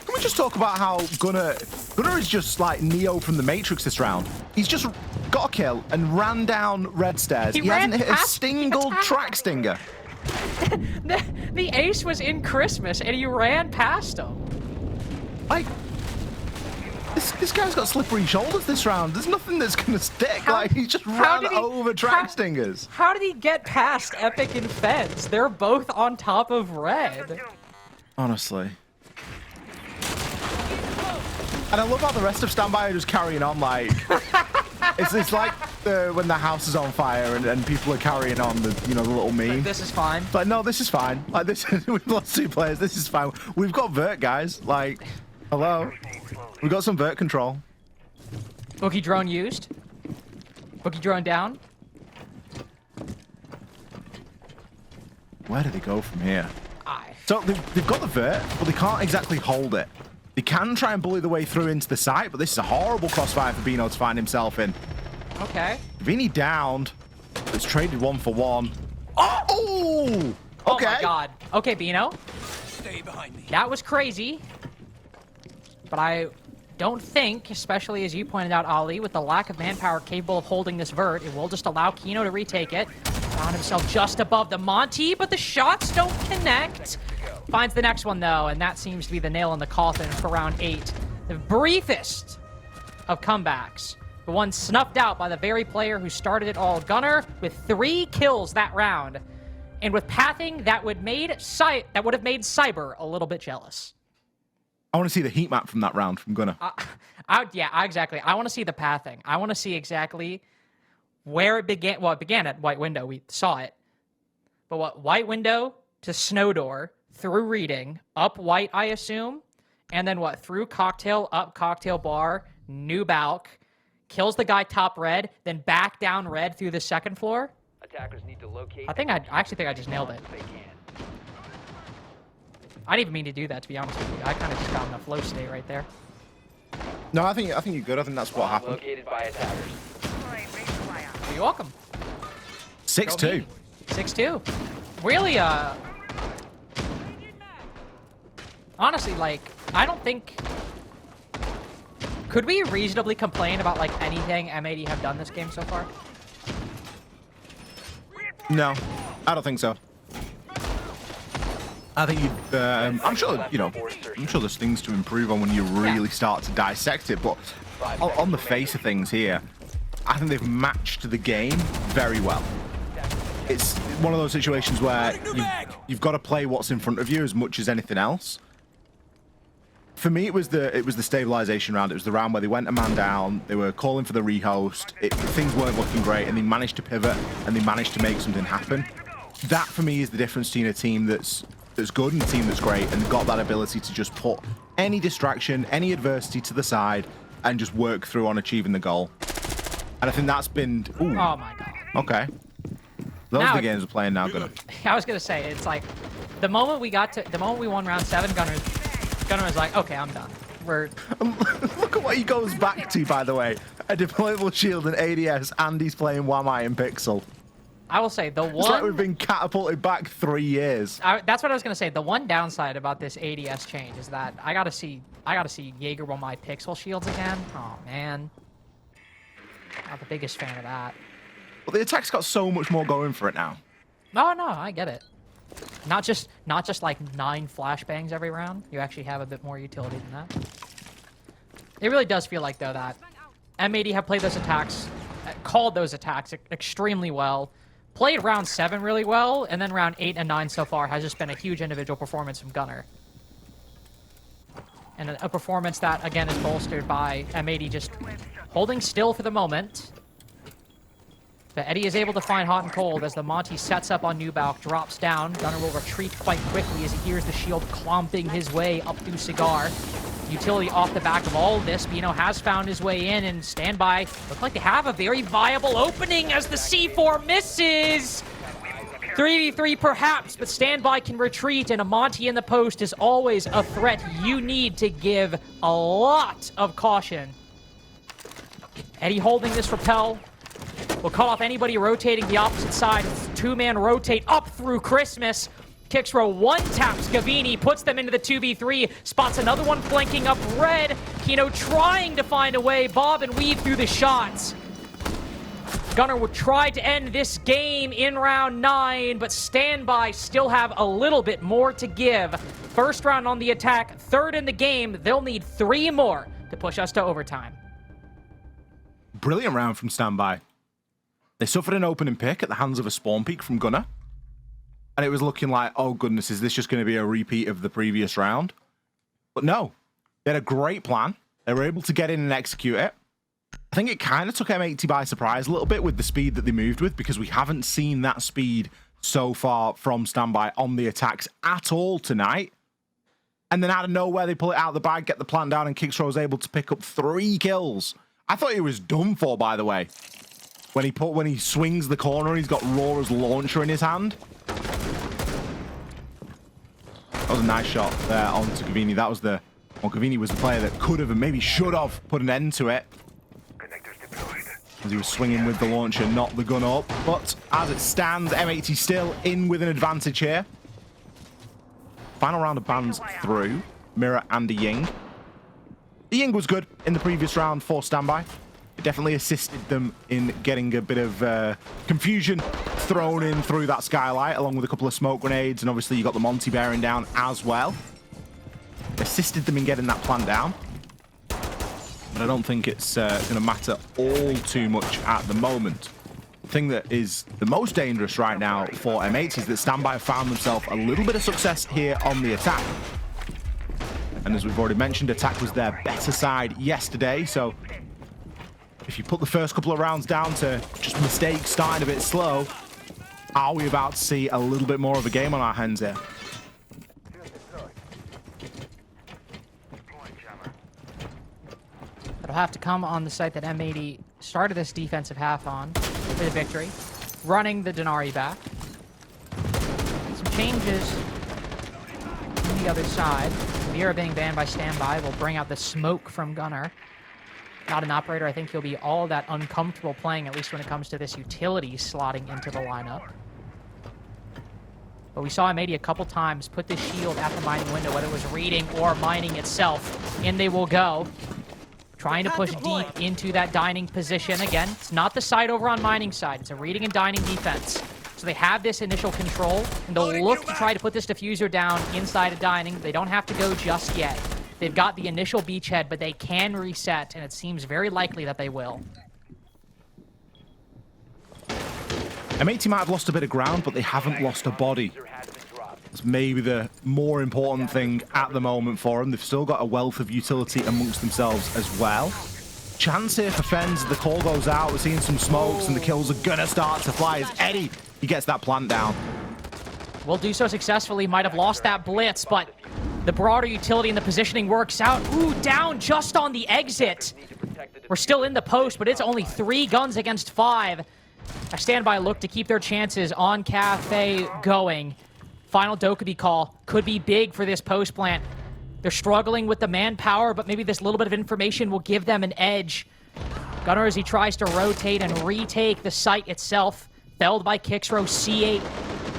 Can we just talk about how Gunner is just like Neo from the Matrix this round? He's just got a kill and ran down red stairs. He hasn't hit a single track stinger. The ace was in Christmas and he ran past him. Like, this guy's got slippery shoulders this round. There's nothing that's gonna stick. Like, he just ran over track stingers. How did he get past Epic and Feds? They're both on top of red. Honestly. And I love how the rest of Standby are just carrying on like... it's like when the house is on fire and people are carrying on the little meme. This is fine. But no, this is fine. Like we've lost 2 players. This is fine. We've got Vert, guys. Like, hello. We've got some Vert control. Boogie drone used. Boogie drone down. where do they go from here? I. So they've got the vert, but they can't exactly hold it. They can try and bully the way through into the site, but this is a horrible crossfire for Bino to find himself in. Okay. Vini downed. It's traded 1 for 1. Oh! Okay. Oh my god. Okay, Bino. Stay behind me. That was crazy. But I don't think, especially as you pointed out, Ali, with the lack of manpower capable of holding this vert, it will just allow Kino to retake it. Found himself just above the Monty, but the shots don't connect. Finds the next one, though, and that seems to be the nail in the coffin for round 8. The briefest of comebacks. The one snuffed out by the very player who started it all. Gunner with 3 kills that round. And with pathing, that would have made Cyber a little bit jealous. I want to see the heat map from that round from Gunner. Yeah, exactly. I want to see the pathing. I want to see exactly where it began. Well, it began at White Window. We saw it. But what, White Window to Snow Door, through Reading, up White, I assume, and then what, through Cocktail, up Cocktail Bar, New Balk, kills the guy top red, then back down red through the second floor. Attackers need to locate. I actually think I just nailed it. I didn't even mean to do that, to be honest with you. I kind of just got in a flow state right there. No, I think you're good. I think that's what happened. Located by attackers. You're welcome. 6-2. 6-2. Really, honestly, like, I don't think... Could we reasonably complain about, like, anything M80 have done this game so far? No, I don't think so. I think I'm sure, you know, I'm sure there's things to improve on when you really start to dissect it, but on the face of things here, I think they've matched the game very well. It's one of those situations where you've got to play what's in front of you as much as anything else. For me, it was the stabilization round. It was the round where they went a man down, they were calling for the rehost, things weren't looking great, and they managed to pivot, and they managed to make something happen. That, for me, is the difference between a team that's good and a team that's great, and got that ability to just put any distraction, any adversity to the side, and just work through on achieving the goal. And I think that's been... Ooh. Oh my god. Okay. Those are the games we're playing now, Gunner. I was gonna say, it's like, the moment we won round 7, Gunner was like, okay, I'm done. Look at what he goes back to, by the way. A deployable shield and ADS, and he's playing Wamai and Pixel. I will say, the one... It's like we've been catapulted back 3 years. That's what I was going to say. The one downside about this ADS change is that I gotta see Jaeger Wamai Pixel shields again. Oh, man. Not the biggest fan of that. Well, the attack's got so much more going for it now. No, I get it. Not just like 9 flashbangs every round. You actually have a bit more utility than that. It really does feel like, though, that M80 have played those attacks, called those attacks extremely well, played round 7 really well, and then round 8 and 9 so far has just been a huge individual performance from Gunner. And a performance that, again, is bolstered by M80 just holding still for the moment. But Eddie is able to find hot and cold as the Monty sets up on New Balk, drops down. Gunner will retreat quite quickly as he hears the shield clomping his way up through Cigar. Utility off the back of all of this. Bino has found his way in, and Standby look like they have a very viable opening as the C4 misses. 3v3 perhaps, but Standby can retreat, and a Monty in the post is always a threat you need to give a lot of caution. Eddie holding this rappel. Will cut off anybody rotating the opposite side. 2-man rotate up through Christmas. Kixrow one-taps Gavini, puts them into the 2v3, spots another one flanking up red. Kino trying to find a way, bob and weave through the shots. Gunner would try to end this game in round 9, but Standby still have a little bit more to give. First round on the attack, 3rd in the game. They'll need 3 more to push us to overtime. Brilliant round from Standby. They suffered an opening pick at the hands of a spawn peek from Gunner. And it was looking like, oh goodness, is this just going to be a repeat of the previous round? But no, they had a great plan. They were able to get in and execute it. I think it kind of took M80 by surprise a little bit with the speed that they moved with, because we haven't seen that speed so far from Standby on the attacks at all tonight. And then out of nowhere, they pull it out of the bag, get the plant down, and Kixrow was able to pick up 3 kills. I thought he was done for, by the way. When he swings the corner, he's got Rora's launcher in his hand. was a nice shot there onto Gavini. That was the... Well, Gavini was the player that could have and maybe should have put an end to it. As he was swinging with the launcher, not the gun up. But as it stands, M80 still in with an advantage here. Final round of bans through. Mirror and a Ying. The Ying was good in the previous round for Standby. It definitely assisted them in getting a bit of confusion thrown in through that skylight, along with a couple of smoke grenades, and obviously you got the Monty bearing down as well. Assisted them in getting that plant down. But I don't think it's going to matter all too much at the moment. The thing that is the most dangerous right now for M80 is that Standby have found themselves a little bit of success here on the attack. And as we've already mentioned, attack was their better side yesterday, so if you put the first couple of rounds down to just mistakes starting a bit slow, are we about to see a little bit more of a game on our hands here? It'll have to come on the site that M80 started this defensive half on for the victory. Running the Denari back. Some changes on the other side. Vera being banned by Standby will bring out the smoke from Gunner. Not an operator, I think he'll be all that uncomfortable playing, at least when it comes to this utility slotting into the lineup. But we saw M80 a couple times put this shield at the mining window, whether it was reading or mining itself. In they will go. Trying to push deep into that dining position. Again, it's not the side over on mining side. It's a reading and dining defense. So they have this initial control, and they'll look to try to put this diffuser down inside of dining. They don't have to go just yet. They've got the initial beachhead, but they can reset, and it seems very likely that they will. M80 might have lost a bit of ground, but they haven't lost a body. That's maybe the more important thing at the moment for them. They've still got a wealth of utility amongst themselves as well. Chance here for Fens. The call goes out. We're seeing some smokes, and the kills are gonna start to fly as Eddie, he gets that plant down. Will do so successfully. Might have lost that blitz, but the broader utility and the positioning works out. Ooh, down just on the exit. We're still in the post, but it's only 3 guns against 5. A Standby look to keep their chances on Cafe going. Final Dokubi call could be big for this post plant. They're struggling with the manpower, but maybe this little bit of information will give them an edge. Gunner, as he tries to rotate and retake the site itself, felled by Kixro. C8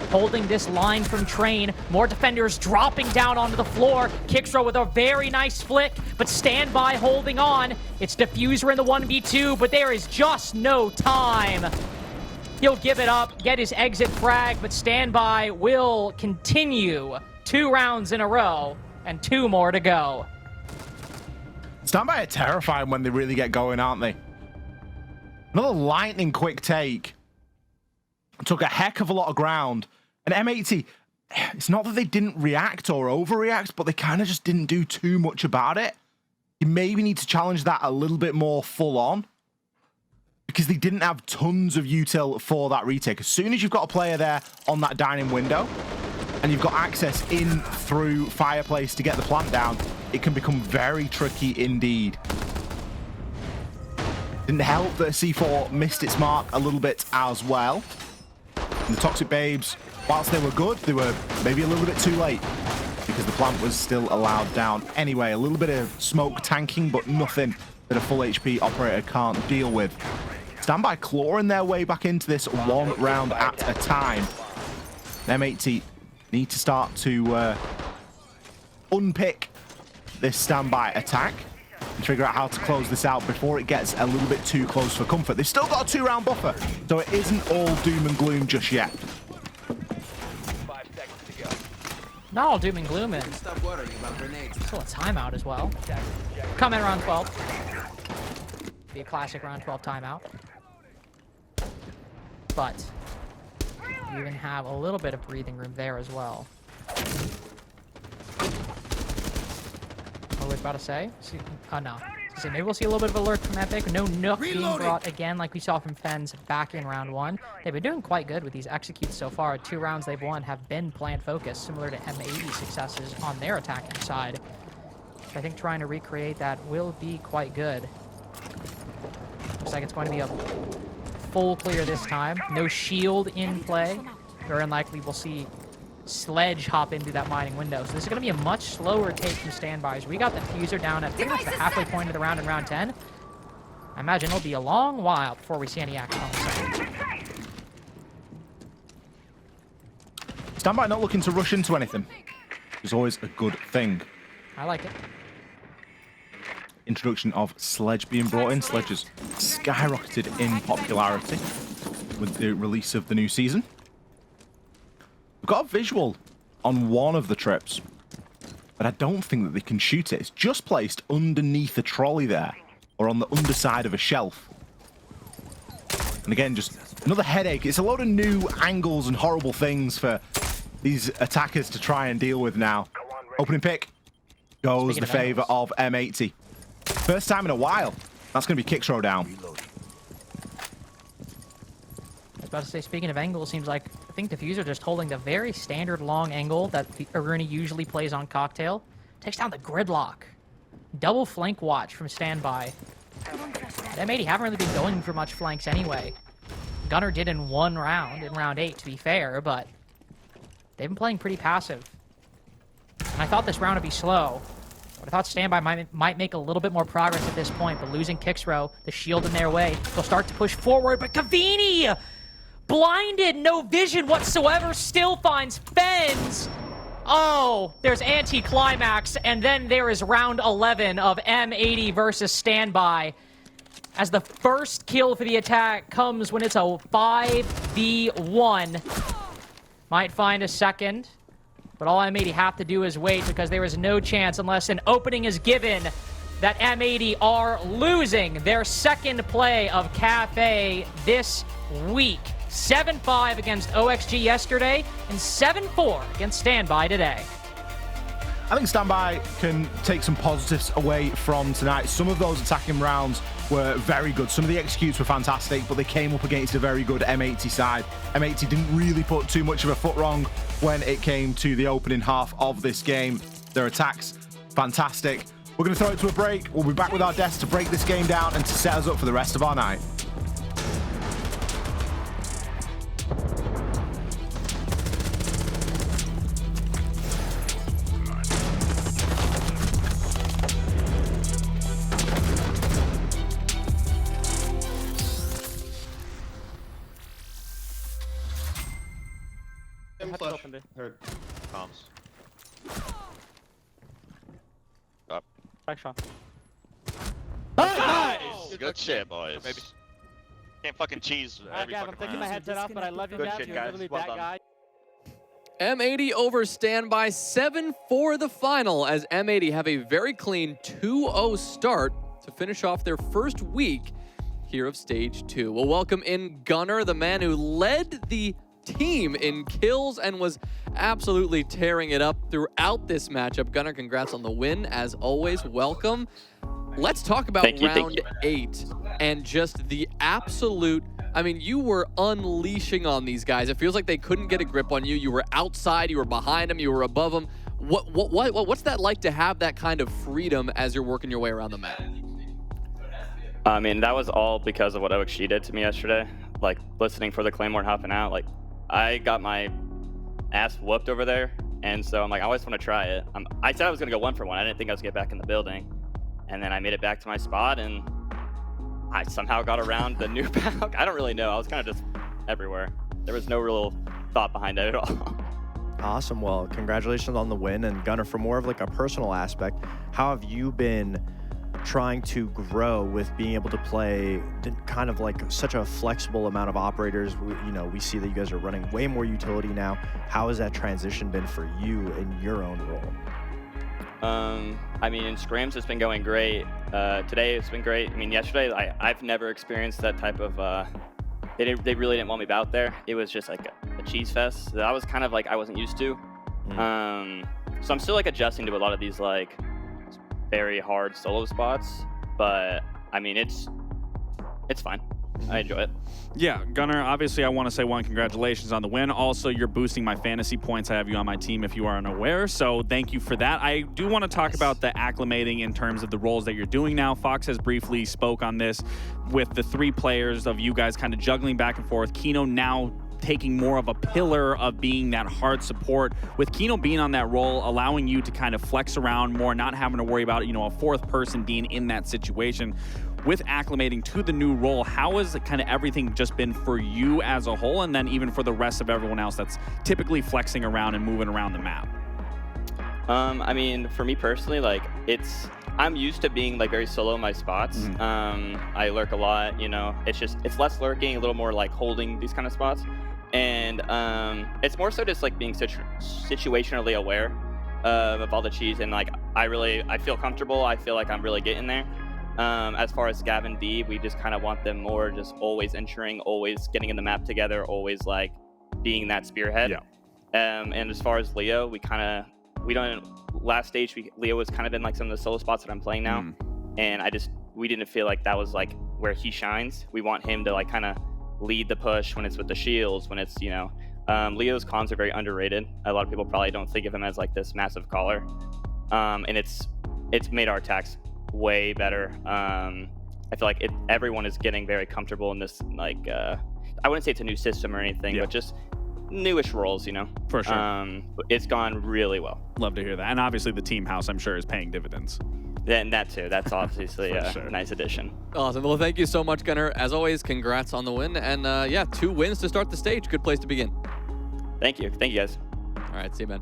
holding this line from Train. More defenders dropping down onto the floor. Kixro with a very nice flick, but Standby holding on. It's Diffuser in the 1v2, but there is just no time. He'll give it up, get his exit frag, but Standby will continue 2 rounds in a row and 2 more to go. Standby are terrifying when they really get going, aren't they? Another lightning quick take. Took a heck of a lot of ground. And M80, it's not that they didn't react or overreact, but they kind of just didn't do too much about it. You maybe need to challenge that a little bit more full on, because they didn't have tons of util for that retake. As soon as you've got a player there on that dining window and you've got access in through Fireplace to get the plant down, it can become very tricky indeed. Didn't help that C4 missed its mark a little bit as well. And the Toxic Babes, whilst they were good, they were maybe a little bit too late because the plant was still allowed down. Anyway, a little bit of smoke tanking, but nothing that a full HP operator can't deal with. Standby clawing their way back into this 1 round at a time. M80 need to start to unpick this Standby attack and figure out how to close this out before it gets a little bit too close for comfort. They've still got a 2-round buffer, so it isn't all doom and gloom just yet. 5 seconds to go. Not all doom and gloom, and still a timeout as well. Come in round 12. Be a classic round 12 timeout. But you even have a little bit of breathing room there as well. What was I about to say? Oh, no. So maybe we'll see a little bit of alert from Epic. No Nook being brought again like we saw from Fens back in round 1. They've been doing quite good with these executes so far. 2 rounds they've won have been plant focused, similar to M80 successes on their attacking side. So I think trying to recreate that will be quite good. Looks like it's going to be a full clear this time. No shield in play. Very unlikely we'll see sledge hop into that mining window. So this is going to be a much slower take from standbys. We got the Fuser down at pretty much the halfway point of the round in round 10. I imagine it'll be a long while before we see any action on the side. Standby not looking to rush into anything. It's always a good thing. I like it. Introduction of Sledge being brought in. Sledge has skyrocketed in popularity with the release of the new season. We've got a visual on one of the trips, but I don't think that they can shoot it. It's just placed underneath a trolley there, or on the underside of a shelf. And again, just another headache. It's a load of new angles and horrible things for these attackers to try and deal with now. Opening pick goes the favor of M80. First time in a while. That's going to be kick throw down. I was about to say, speaking of angles, seems like I think Diffuser just holding the very standard long angle that the Aruna usually plays on Cocktail. Takes down the gridlock. Double flank watch from standby. M80 haven't really been going for much flanks anyway. Gunner did in one round, in round 8 to be fair, but they've been playing pretty passive. And I thought this round would be slow. But I thought standby might make a little bit more progress at this point, but losing kicks row, the shield in their way, they'll start to push forward, but Cavini! Blinded, no vision whatsoever, still finds Fens. Oh, there's anti-climax, and then there is round 11 of M80 versus standby. As the first kill for the attack comes when it's a 5v1. Might find a second. But all M80 have to do is wait, because there is no chance unless an opening is given that M80 are losing their second play of Cafe this week. 7-5 against OXG yesterday and 7-4 against Standby today. I think Standby can take some positives away from tonight. Some of those attacking rounds were very good. Some of the executes were fantastic, but they came up against a very good M80 side. M80 didn't really put too much of a foot wrong when it came to the opening half of this game. Their attacks, fantastic. We're going to throw it to a break. We'll be back with our desk to break this game down and to set us up for the rest of our night. Heard comms. Up. Back shot. Nice! Good shit, boys. Maybe. Can't fucking cheese every I'm fucking taking my round. headset off, but I love you Good guys. shit, You're guys. literally Well that done. guy. M80 over standby 7 for the final, as M80 have a very clean 2-0 start to finish off their first week here of stage 2. We'll welcome in Gunner, the man who led the team in kills and was absolutely tearing it up throughout this matchup. Gunner, congrats on the win. As always, welcome. Let's talk about round 8 and just the absolute, I mean, you were unleashing on these guys. It feels like they couldn't get a grip on you. You were outside, you were behind them, you were above them. What's that like to have that kind of freedom as you're working your way around the map? I mean, that was all because of what OXG did to me yesterday. Like, listening for the Claymore and hopping out, like, I got my ass whooped over there, and so I'm like, I always want to try it. I said I was going to go 1 for 1. I didn't think I was going to get back in the building. And then I made it back to my spot, and I somehow got around the new pack. I don't really know. I was kind of just everywhere. There was no real thought behind it at all. Awesome. Well, congratulations on the win. And Gunner, for more of like a personal aspect, how have you been trying to grow with being able to play kind of like such a flexible amount of operators? We see that you guys are running way more utility now. How has that transition been for you in your own role? I mean, in scrims, it's been going great. Today, it's been great. I mean, yesterday, I've never experienced that type of, they really didn't want me out there. It was just like a cheese fest that I was kind of like, I wasn't used to. So I'm still like adjusting to a lot of these like very hard solo spots, but I mean, it's fine. I enjoy it. Yeah, Gunner, obviously I want to say congratulations on the win. Also, you're boosting my fantasy points. I have you on my team if you are unaware, so thank you for that. I do want to talk about the acclimating in terms of the roles that you're doing now. Fox has briefly spoke on this with the 3 players of you guys kind of juggling back and forth. Kino now taking more of a pillar of being that hard support, with Kino being on that role, allowing you to kind of flex around more, not having to worry about, a fourth person being in that situation. With acclimating to the new role, how has kind of everything just been for you as a whole, and then even for the rest of everyone else that's typically flexing around and moving around the map? I mean, for me personally, like, I'm used to being like very solo in my spots. I lurk a lot, it's less lurking, a little more like holding these kind of spots. And it's more so just like being situationally aware of all the cheese, and like I feel comfortable. I feel like I'm really getting there. As far as Gav and D, we just kind of want them more just always entering, always getting in the map together, always like being that spearhead. Yeah. And as far as Leo, last stage, Leo was kind of in like some of the solo spots that I'm playing now. And we didn't feel like that was like where he shines. We want him to like kind of lead the push when it's with the shields, when it's, Leo's comms are very underrated. A lot of people probably don't think of him as like this massive caller. And it's made our attacks way better. I feel like everyone is getting very comfortable in this, like, I wouldn't say it's a new system or anything, but just newish roles, For sure. It's gone really well. Love to hear that. And obviously the team house, I'm sure, is paying dividends. And that too. That's obviously sure. a nice addition. Awesome. Well, thank you so much, Gunnar. As always, congrats on the win. And 2 wins to start the stage. Good place to begin. Thank you. Thank you, guys. All right, see you, man.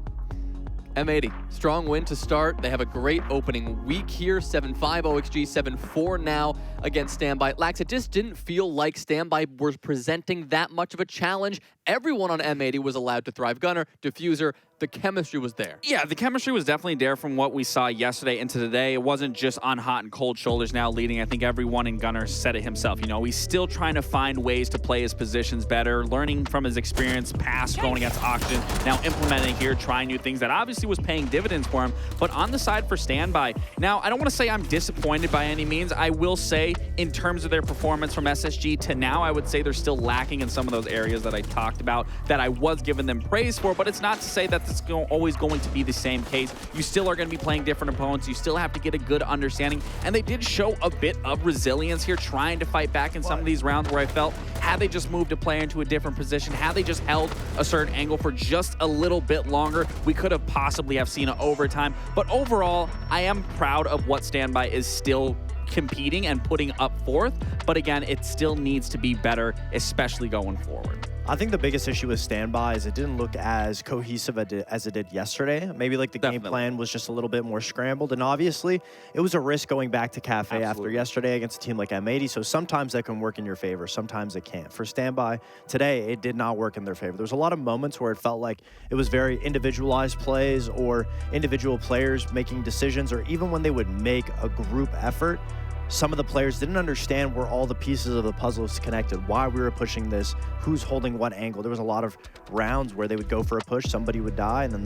M80, strong win to start. They have a great opening week here. 7-5 OXG, 7-4 now against Standby. Lax, it just didn't feel like Standby was presenting that much of a challenge. Everyone on M80 was allowed to thrive. Gunnar, Diffuser, the chemistry was there. Yeah, the chemistry was definitely there from what we saw yesterday into today. It wasn't just on hot and cold shoulders now leading. I think everyone in Gunnar said it himself. He's still trying to find ways to play his positions better, learning from his experience past going against Auction, now implementing here, trying new things that obviously was paying dividends for him. But on the side for Standby, now I don't want to say I'm disappointed by any means. I will say in terms of their performance from SSG to now, I would say they're still lacking in some of those areas that I talked about that I was giving them praise for, but it's not to say that it's always going to be the same case. You still are going to be playing different opponents. You still have to get a good understanding, and they did show a bit of resilience here, trying to fight back in some of these rounds where I felt had they just moved a player into a different position, had they just held a certain angle for just a little bit longer, we could have possibly have seen an overtime. But overall, I am proud of what Standby is still competing and putting up forth, but again, it still needs to be better, especially going forward. I think the biggest issue with Standby is it didn't look as cohesive as it did yesterday. Maybe like the game plan was just a little bit more scrambled, and obviously it was a risk going back to Cafe after yesterday against a team like M80, so sometimes that can work in your favor, sometimes it can't. For Standby, today it did not work in their favor. There was a lot of moments where it felt like it was very individualized plays or individual players making decisions, or even when they would make a group effort, some of the players didn't understand where all the pieces of the puzzle was connected, why we were pushing this, who's holding what angle. There was a lot of rounds where they would go for a push, somebody would die, and then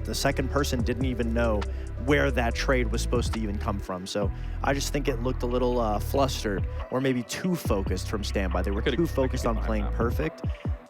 the second person didn't even know where that trade was supposed to even come from. So I just think it looked a little flustered, or maybe too focused from Standby. They were too focused on playing perfect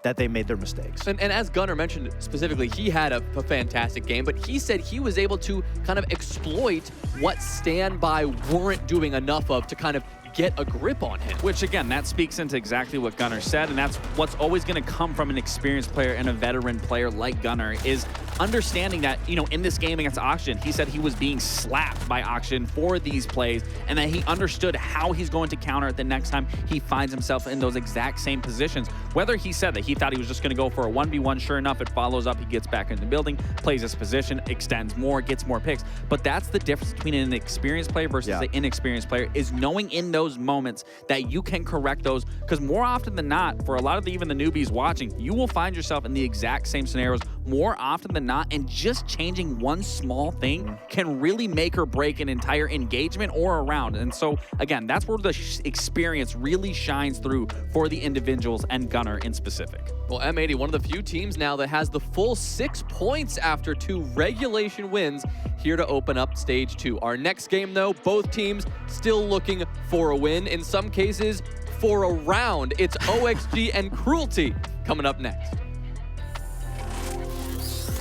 that they made their mistakes. And as Gunnar mentioned specifically, he had a fantastic game, but he said he was able to kind of exploit what Standby weren't doing enough of to kind of get a grip on him. Which, again, that speaks into exactly what Gunnar said, and that's what's always going to come from an experienced player and a veteran player like Gunnar, is understanding that, in this game against Auction, he said he was being slapped by Auction for these plays, and that he understood how he's going to counter it the next time he finds himself in those exact same positions. Whether he said that he thought he was just going to go for a 1v1, sure enough, it follows up, he gets back in the building, plays his position, extends more, gets more picks. But that's the difference between an experienced player versus an inexperienced player, is knowing in those moments that you can correct those, because more often than not, for a lot of even the newbies watching, you will find yourself in the exact same scenarios more often than not, and just changing one small thing can really make or break an entire engagement or a round. And so again, that's where the experience really shines through for the individuals, and Gunnar in specific. Well, M80, one of the few teams now that has the full 6 points after 2 regulation wins, here to open up stage 2. Our next game, though, both teams still looking for a win. In some cases, for a round. It's OXG and Cruelty coming up next.